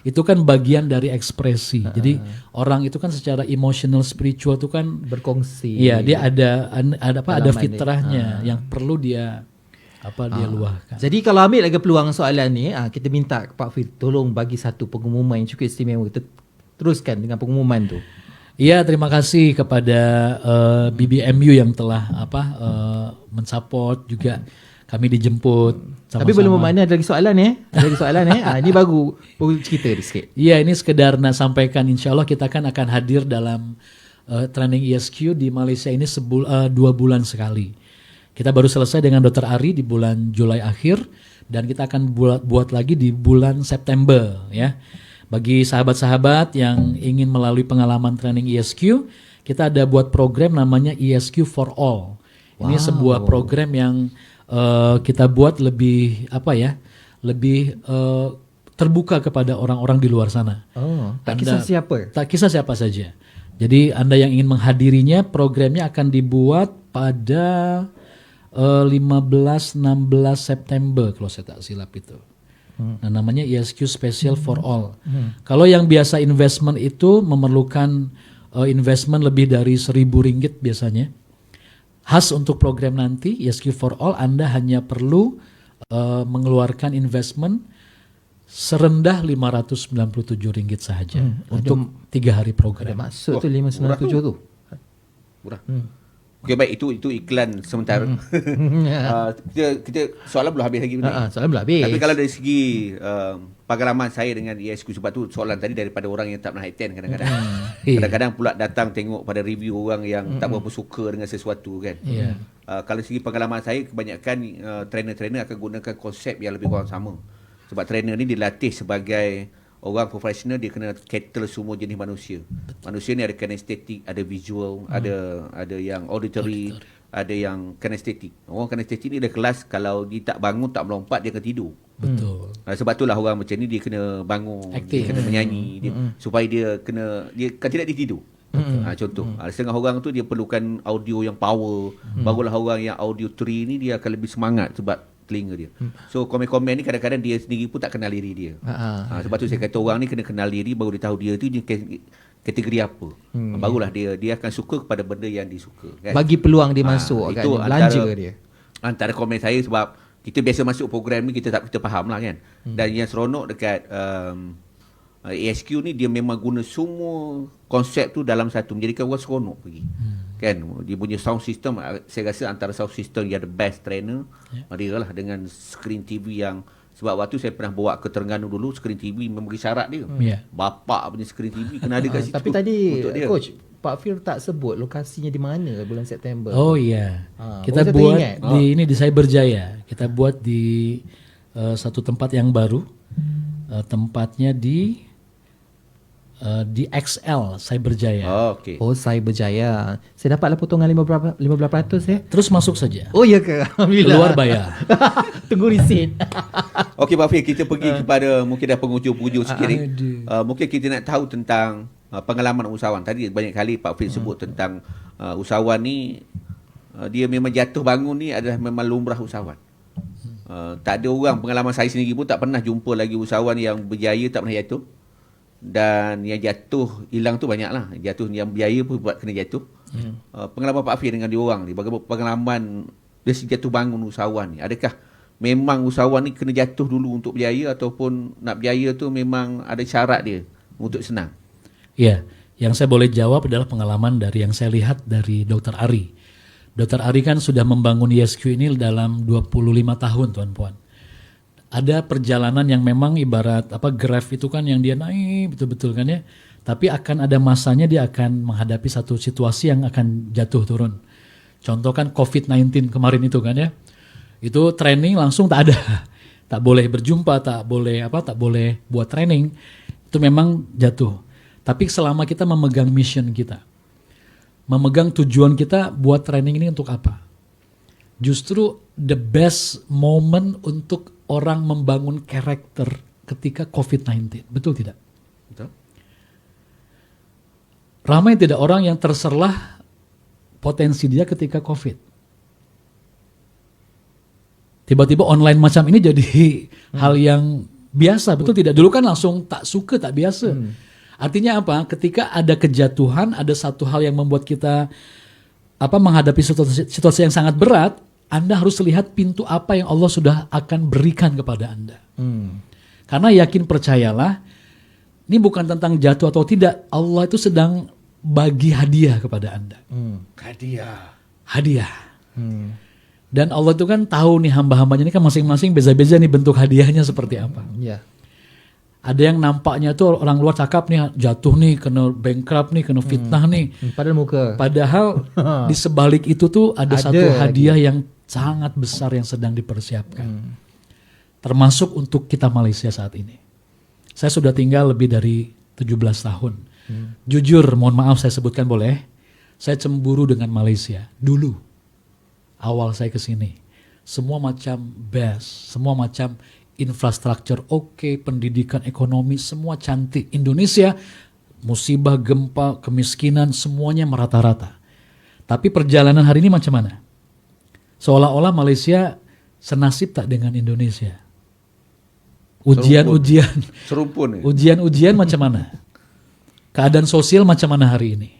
Itu kan bagian dari ekspresi. Jadi orang itu kan secara emotional spiritual itu kan berkongsi. Iya, dia ada fitrahnya yang perlu dia dia luahkan. Jadi kalau ambil lagi peluang soalan ni, kita minta Pak Fir tolong bagi satu pengumuman yang cukup istimewa. Kita teruskan dengan pengumuman tu. Iya, terima kasih kepada BBMU yang telah mensupport juga. Kami dijemput sama-sama. Tapi belum bermakna ada lagi soalan Ada lagi soalan ini baru cerita sikit. Iya, ini sekedar nak sampaikan, insyaallah kita akan hadir dalam training ESQ di Malaysia ini 2 bulan sekali. Kita baru selesai dengan Dr. Ari di bulan Julai akhir dan kita akan buat lagi di bulan September ya. Bagi sahabat-sahabat yang ingin melalui pengalaman training ESQ, kita ada buat program namanya ESQ for All. Ini sebuah program yang kita buat lebih lebih terbuka kepada orang-orang di luar sana. Oh, tak Anda- kisah siapa? Tak kisah siapa saja. Jadi Anda yang ingin menghadirinya, programnya akan dibuat pada 15-16 September kalau saya tak silap itu. Nah, namanya ESQ Special for All. Kalau yang biasa investment itu memerlukan investment lebih dari RM1.000 biasanya. Khas untuk program nanti ESQ for All, Anda hanya perlu mengeluarkan investment serendah RM597 sahaja untuk 3 hari Ada program. maksud tu 597 tu. Murah. Okey, baik, itu iklan sementara. Kita soalan belum habis lagi benda. Soalan belum habis. Tapi kalau dari segi pengalaman saya dengan ESQ, sebab tu soalan tadi daripada orang yang tak pernah attend kadang-kadang. Kadang-kadang pula datang tengok pada review orang yang tak berapa suka dengan sesuatu kan. Ya. Kalau segi pengalaman saya, kebanyakan trainer-trainer akan gunakan konsep yang lebih kurang sama. Sebab trainer ni dilatih sebagai orang profesional, dia kena cater semua jenis manusia. Manusia ni ada kinestetik, ada visual, ada yang auditory, ada yang kinestetik. Orang kinestetik ni dia kelas kalau dia tak bangun, tak melompat, dia akan tidur. Betul. Sebab itulah orang macam ni dia kena bangun, Aktif. dia kena menyanyi, supaya dia kena, dia kan tidak dia tidur. Contoh, setengah orang tu dia perlukan audio yang power, barulah orang yang auditory ni dia akan lebih semangat sebab telinga dia. So komen-komen ni kadang-kadang dia sendiri pun tak kenal diri dia. Sebab tu saya kata orang ni kena kenal diri baru dia tahu dia tu kategori apa. Barulah dia akan suka kepada benda yang disuka kan. Bagi peluang dia masuk kan, itu belanja dia. Antara komen saya sebab kita biasa masuk program ni kita faham lah kan. Dan yang seronok dekat ASQ ni dia memang guna semua konsep tu dalam satu, menjadikan orang seronok pergi. Kan dia punya sound system, saya rasa antara sound system yang the best trainer dia lah, dengan screen TV yang, sebab waktu saya pernah bawa ke Terengganu dulu, screen TV memberi syarat dia. Bapak punya screen TV kena ada kat situ. Tapi tadi untuk dia. coach Pak Fir tak sebut lokasinya di mana bulan September. Oh iya. Kita saya buat teringat. di Cyberjaya. Kita buat di satu tempat yang baru. Tempatnya di XL Cyberjaya. Okey. Oh, saya berjaya. Saya dapatlah potongan 15% ya. Terus masuk saja. Oh ya ke? Alhamdulillah. Keluar bayar. Tunggu resit. Okey Pak Fir, kita pergi kepada mungkin dah penghujung-penghujung sikit ni. Mungkin kita nak tahu tentang pengalaman usahawan. Tadi banyak kali Pak Fir sebut tentang usahawan ni, dia memang jatuh bangun ni adalah memang lumrah usahawan. Tak ada orang, pengalaman saya sendiri pun tak pernah jumpa lagi usahawan yang berjaya tak pernah jatuh. Dan yang jatuh hilang tu banyak lah. Jatuh yang berjaya pun buat kena jatuh. Pengalaman Pak Fir dengan diorang ni, bagaimana pengalaman dia jatuh bangun usahawan ni? Adakah memang usahawan ni kena jatuh dulu untuk berjaya, ataupun nak berjaya tu memang ada syarat dia untuk senang? Ya, yang saya boleh jawab adalah pengalaman dari yang saya lihat dari Dr. Ari. Dr. Ari kan sudah membangun ESQ ini dalam 25 tahun, tuan-puan. Ada perjalanan yang memang ibarat graf itu kan yang dia naik betul-betul kan ya. Tapi akan ada masanya dia akan menghadapi satu situasi yang akan jatuh turun. Contoh kan COVID-19 kemarin itu kan ya. Itu training langsung tak ada. Tak boleh berjumpa, tak boleh buat training. Itu memang jatuh. Tapi selama kita memegang mission kita, memegang tujuan kita buat training ini untuk apa? Justru the best moment untuk orang membangun karakter ketika COVID-19. Betul tidak? Betul. Ramai tidak orang yang terserlah potensi dia ketika COVID. Tiba-tiba online macam ini jadi hal yang biasa. Betul tidak? Dulu kan langsung tak suka, tak biasa. Artinya apa? Ketika ada kejatuhan, ada satu hal yang membuat kita menghadapi situasi yang sangat berat, Anda harus lihat pintu apa yang Allah sudah akan berikan kepada Anda. Karena yakin percayalah, ini bukan tentang jatuh atau tidak. Allah itu sedang bagi hadiah kepada Anda. Hadiah. Dan Allah itu kan tahu nih hamba-hambanya ini kan masing-masing beza-beza nih bentuk hadiahnya seperti apa. Ya. Ada yang nampaknya tuh orang luar cakap nih jatuh nih, kena bankrupt nih, kena fitnah nih. Padahal muka. Padahal di sebalik itu tuh ada satu hadiah yang sangat besar yang sedang dipersiapkan. Termasuk untuk kita Malaysia saat ini. Saya sudah tinggal lebih dari 17 tahun. Jujur, mohon maaf saya sebutkan boleh. Saya cemburu dengan Malaysia. Dulu, awal saya ke sini. Semua macam best, semua macam infrastruktur oke, pendidikan, ekonomi, semua cantik. Indonesia, musibah, gempa, kemiskinan, semuanya merata-rata. Tapi perjalanan hari ini macam mana? Seolah-olah Malaysia senasib tak dengan Indonesia. Ujian-ujian, Serumpun. ujian-ujian macam mana? Keadaan sosial macam mana hari ini?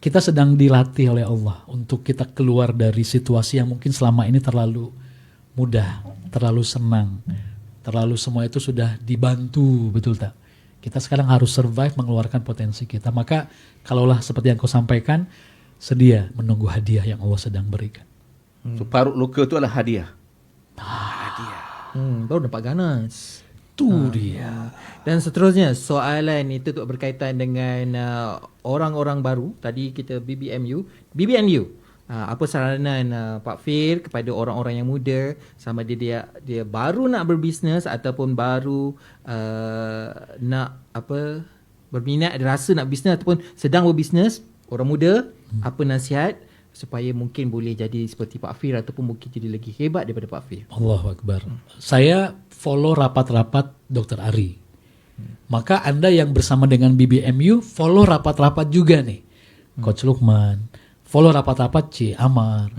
Kita sedang dilatih oleh Allah untuk kita keluar dari situasi yang mungkin selama ini terlalu mudah, terlalu senang, terlalu semua itu sudah dibantu, betul tak? Kita sekarang harus survive, mengeluarkan potensi kita. Maka kalaulah seperti yang kau sampaikan, sedia menunggu hadiah yang Allah sedang berikan. So, parut luka itu adalah hadiah. Baru nampak ganas. Itu dia. Dan seterusnya soalan itu berkaitan dengan orang-orang baru. Tadi kita BBNU. Apa saranan Pak Fir kepada orang-orang yang muda sama dia baru nak berbisnes ataupun baru nak berminat, rasa nak bisnes ataupun sedang berbisnes, orang muda, apa nasihat supaya mungkin boleh jadi seperti Pak Fir ataupun mungkin jadi lagi hebat daripada Pak Fir? Allahu Akbar. Saya follow rapat-rapat Dr. Ari. Maka Anda yang bersama dengan BBMU follow rapat-rapat juga nih. Coach Lukman, follow rapat-rapat C. Amar.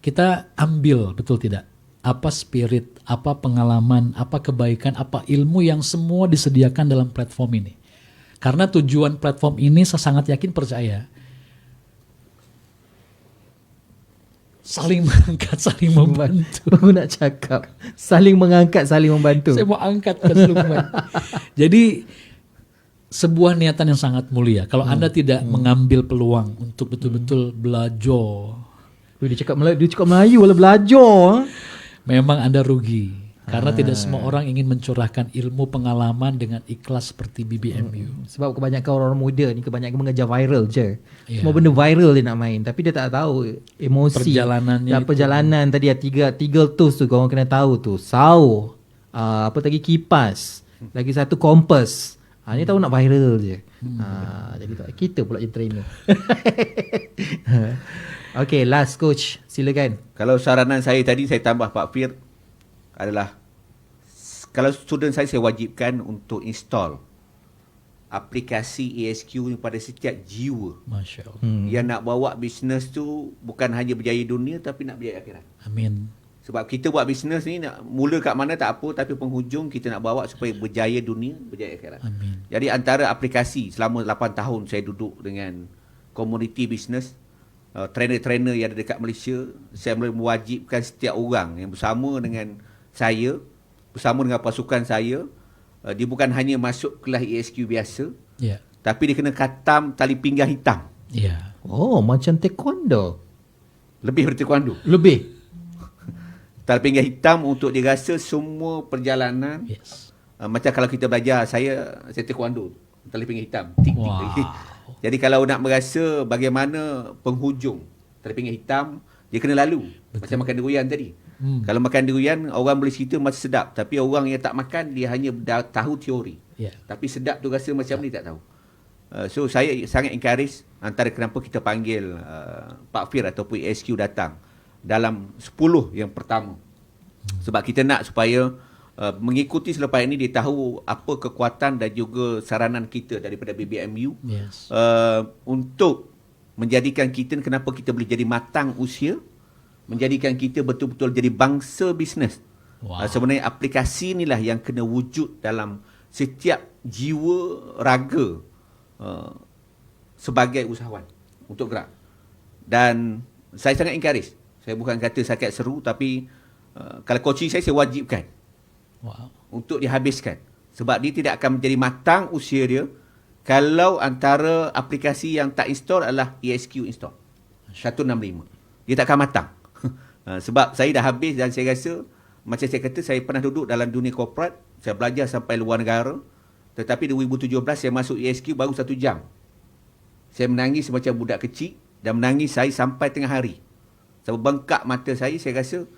Kita ambil, betul tidak? Apa spirit, apa pengalaman, apa kebaikan, apa ilmu yang semua disediakan dalam platform ini. Karena tujuan platform ini saya sangat yakin percaya saling mengangkat, saling membantu. Aku nak cakap saling mengangkat, saling membantu. Saya mau angkat Coach Lukman. Jadi sebuah niatan yang sangat mulia. Kalau Anda tidak mengambil peluang untuk betul-betul belajar, Dia cakap Melayu wala belajar. memang Anda rugi. Karena tidak semua orang ingin mencurahkan ilmu pengalaman dengan ikhlas seperti BBMU. Sebab kebanyakan orang muda ni kebanyakan mengejar viral je. Ya. Semua benda viral dia nak main, tapi dia tak tahu emosi Perjalanannya dan itu. perjalanan tadi tiga tools tu korang kena tahu tu. Apa tadi, kipas, lagi satu kompas. Ni tahu nak viral je. Jadi kita pula jadi trainer. Okay, last coach, silakan. Kalau saranan saya tadi, saya tambah Pak Fir adalah, kalau student saya wajibkan untuk install aplikasi ESQ ni pada setiap jiwa. Masya Allah. Yang nak bawa bisnes tu bukan hanya berjaya dunia tapi nak berjaya akhirat. Amin. Sebab kita buat bisnes ni nak mula kat mana tak apa, tapi penghujung kita nak bawa supaya berjaya dunia, berjaya akhirat. Amin. Jadi antara aplikasi, selama 8 tahun saya duduk dengan community bisnes, trainer-trainer yang ada dekat Malaysia, saya mewajibkan setiap orang yang bersama dengan saya, bersama dengan pasukan saya, dia bukan hanya masuk kelas ESQ biasa, Ya. tapi dia kena khatam tali pinggang hitam. Ya. Oh, macam taekwondo. Lebih dari taekwondo. Lebih. Tali pinggang hitam untuk dia rasa semua perjalanan. Yes. Macam kalau kita belajar, saya taekwondo, tali pinggang hitam. Tik, tik. Wow. Jadi kalau nak merasa bagaimana penghujung tali pinggang hitam, dia kena lalu. Betul. Macam makan durian tadi. Kalau makan durian, orang boleh cerita masih sedap. Tapi orang yang tak makan, dia hanya tahu teori. Ya. Tapi sedap tu rasa macam ni tak tahu. So saya sangat encourage, antara kenapa kita panggil Pak Fir ataupun SQ datang dalam 10 yang pertama. Sebab kita nak supaya mengikuti selepas ini dia tahu apa kekuatan dan juga saranan kita daripada BBMU. Yes. Untuk menjadikan kita, kenapa kita boleh jadi matang usia, menjadikan kita betul-betul jadi bangsa bisnes. Wow. Sebenarnya aplikasi inilah yang kena wujud dalam setiap jiwa raga sebagai usahawan untuk gerak. Dan saya sangat encourage. Saya bukan kata sakit seru, tapi kalau coaching saya wajibkan untuk dihabiskan. Sebab dia tidak akan menjadi matang usia dia kalau antara aplikasi yang tak install adalah ESQ install 165. Dia tak akan matang. Sebab saya dah habis dan saya rasa, macam saya kata, saya pernah duduk dalam dunia korporat, saya belajar sampai luar negara, tetapi 2017 saya masuk ESQ baru 1 jam. Saya menangis macam budak kecil dan menangis saya sampai tengah hari. Sebab bengkak mata saya rasa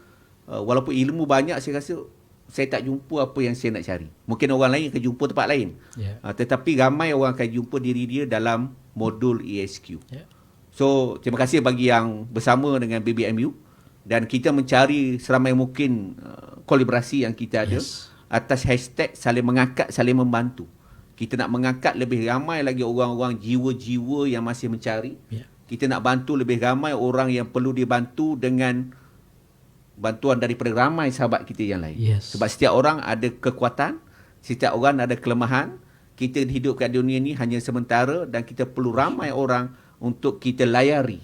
walaupun ilmu banyak, saya rasa saya tak jumpa apa yang saya nak cari. Mungkin orang lain akan jumpa tempat lain. Yeah. Tetapi ramai orang akan jumpa diri dia dalam modul ESQ. Yeah. So, terima kasih bagi yang bersama dengan BBMU. Dan kita mencari seramai mungkin kolaborasi yang kita ada Yes. atas hashtag saling mengangkat, saling membantu. Kita nak mengangkat lebih ramai lagi orang-orang jiwa-jiwa yang masih mencari. Ya. Kita nak bantu lebih ramai orang yang perlu dibantu dengan bantuan daripada ramai sahabat kita yang lain. Yes. Sebab setiap orang ada kekuatan, setiap orang ada kelemahan. Kita hidup kat dunia ni hanya sementara dan kita perlu ramai orang untuk kita layari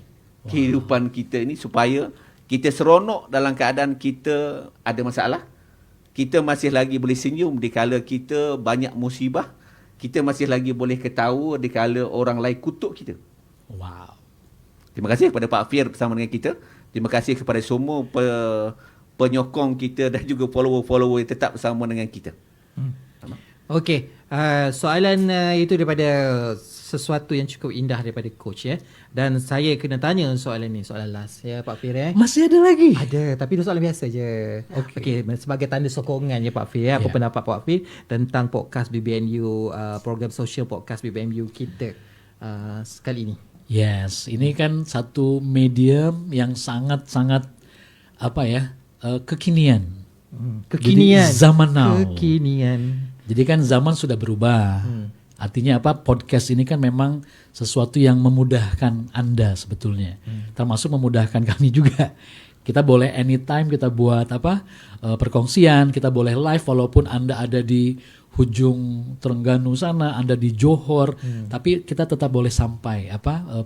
kehidupan kita ini supaya kita seronok dalam keadaan kita ada masalah. Kita masih lagi boleh senyum di kala kita banyak musibah. Kita masih lagi boleh ketawa di kala orang lain kutuk kita. Wow. Terima kasih kepada Pak Fir bersama dengan kita. Terima kasih kepada semua penyokong kita dan juga follower-follower yang tetap bersama dengan kita. Okey, soalan itu daripada sesuatu yang cukup indah daripada coach ya. Dan saya kena tanya soalan ni, soalan last ya Pak Fir ya. Masih ada lagi? Ada, tapi soalan biasa je. Okey, sebagai tanda sokongan ya Pak Fir ya. Apa Ya. pendapat Pak Fir tentang podcast BBNU, program sosial podcast BBNU kita sekali ini? Yes, ini kan satu medium yang sangat-sangat kekinian. Kekinian. Jadi zaman now. Kekinian. Jadi kan zaman sudah berubah. Artinya apa? Podcast ini kan memang sesuatu yang memudahkan Anda sebetulnya. Termasuk memudahkan kami juga. Kita boleh anytime kita buat perkongsian, kita boleh live walaupun Anda ada di hujung Terengganu sana, Anda di Johor, tapi kita tetap boleh sampai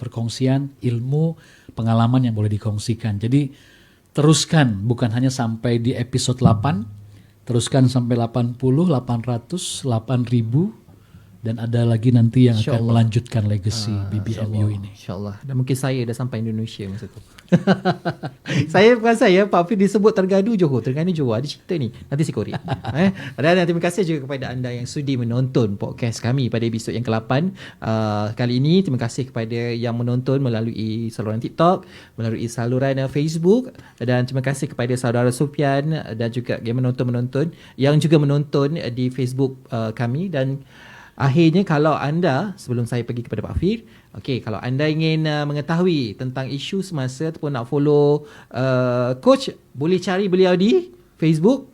perkongsian ilmu, pengalaman yang boleh dikongsikan. Jadi teruskan, bukan hanya sampai di episode 8, teruskan sampai 80, 800, 8000 dan ada lagi nanti yang akan melanjutkan legacy BBMU ini. InsyaAllah. Dan mungkin saya dah sampai Indonesia masa tu. Bukan saya, Pak Fir disebut Terengganu Johor. Terengganu Johor. Ada cerita ni. Nanti saya korek. Dan terima kasih juga kepada anda yang sudi menonton podcast kami pada episod yang ke-8. Kali ini terima kasih kepada yang menonton melalui saluran TikTok, melalui saluran Facebook, dan terima kasih kepada saudara Sufian dan juga yang menonton yang juga menonton di Facebook kami. Dan akhirnya kalau anda, sebelum saya pergi kepada Pak Fir, kalau anda ingin mengetahui tentang isu semasa ataupun nak follow coach, boleh cari beliau di Facebook.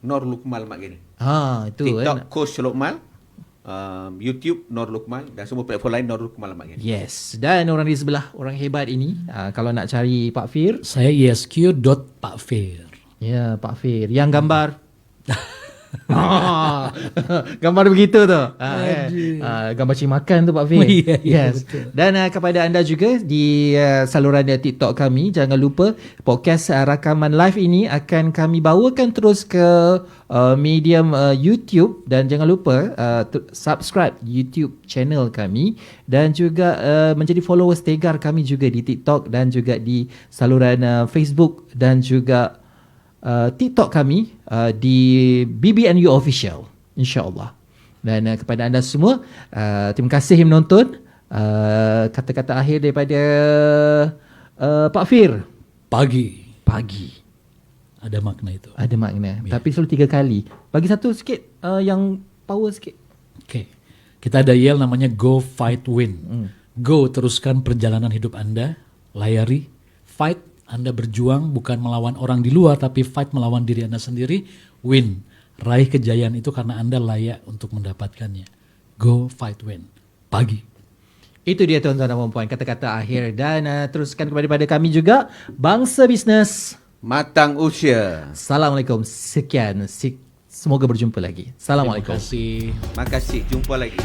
Nur Lukmal Mak Gani. Itu TikTok Coach Lukmal, YouTube Nur Lukmal dan semua platform lain Nur Lukmal Mak Gani. Yes. Dan orang di sebelah, orang hebat ini, kalau nak cari Pak Fir, Saya esq.pakfir. ya Pak Fir, yang gambar gambar begitu tu. Gambar cik makan tu Pak Fir. Ya, Yes. betul. Dan kepada anda juga di saluran TikTok kami, jangan lupa podcast rakaman live ini akan kami bawakan terus ke medium YouTube, dan jangan lupa subscribe YouTube channel kami dan juga menjadi followers tegar kami juga di TikTok dan juga di saluran Facebook dan juga TikTok kami di BBNU Official, insyaAllah. Dan kepada anda semua, terima kasih menonton. Kata-kata akhir daripada Pak Fir. Pagi. Ada makna itu. Ada makna. Tapi selalu 3 kali. Bagi satu sikit yang power sikit. Oke. Kita ada yell namanya Go Fight Win. Go, teruskan perjalanan hidup Anda, layari. Fight, Anda berjuang bukan melawan orang di luar, tapi fight melawan diri Anda sendiri. Win, raih kejayaan itu karena Anda layak untuk mendapatkannya. Go Fight Win. Pagi. Itu dia tuan-tuan dan puan-puan, kata-kata akhir. Dan teruskan kepada kami juga, Bangsa Bisnes. Matang usia. Assalamualaikum. Sekian. Semoga berjumpa lagi. Assalamualaikum. Terima kasih. Makasih. Jumpa lagi.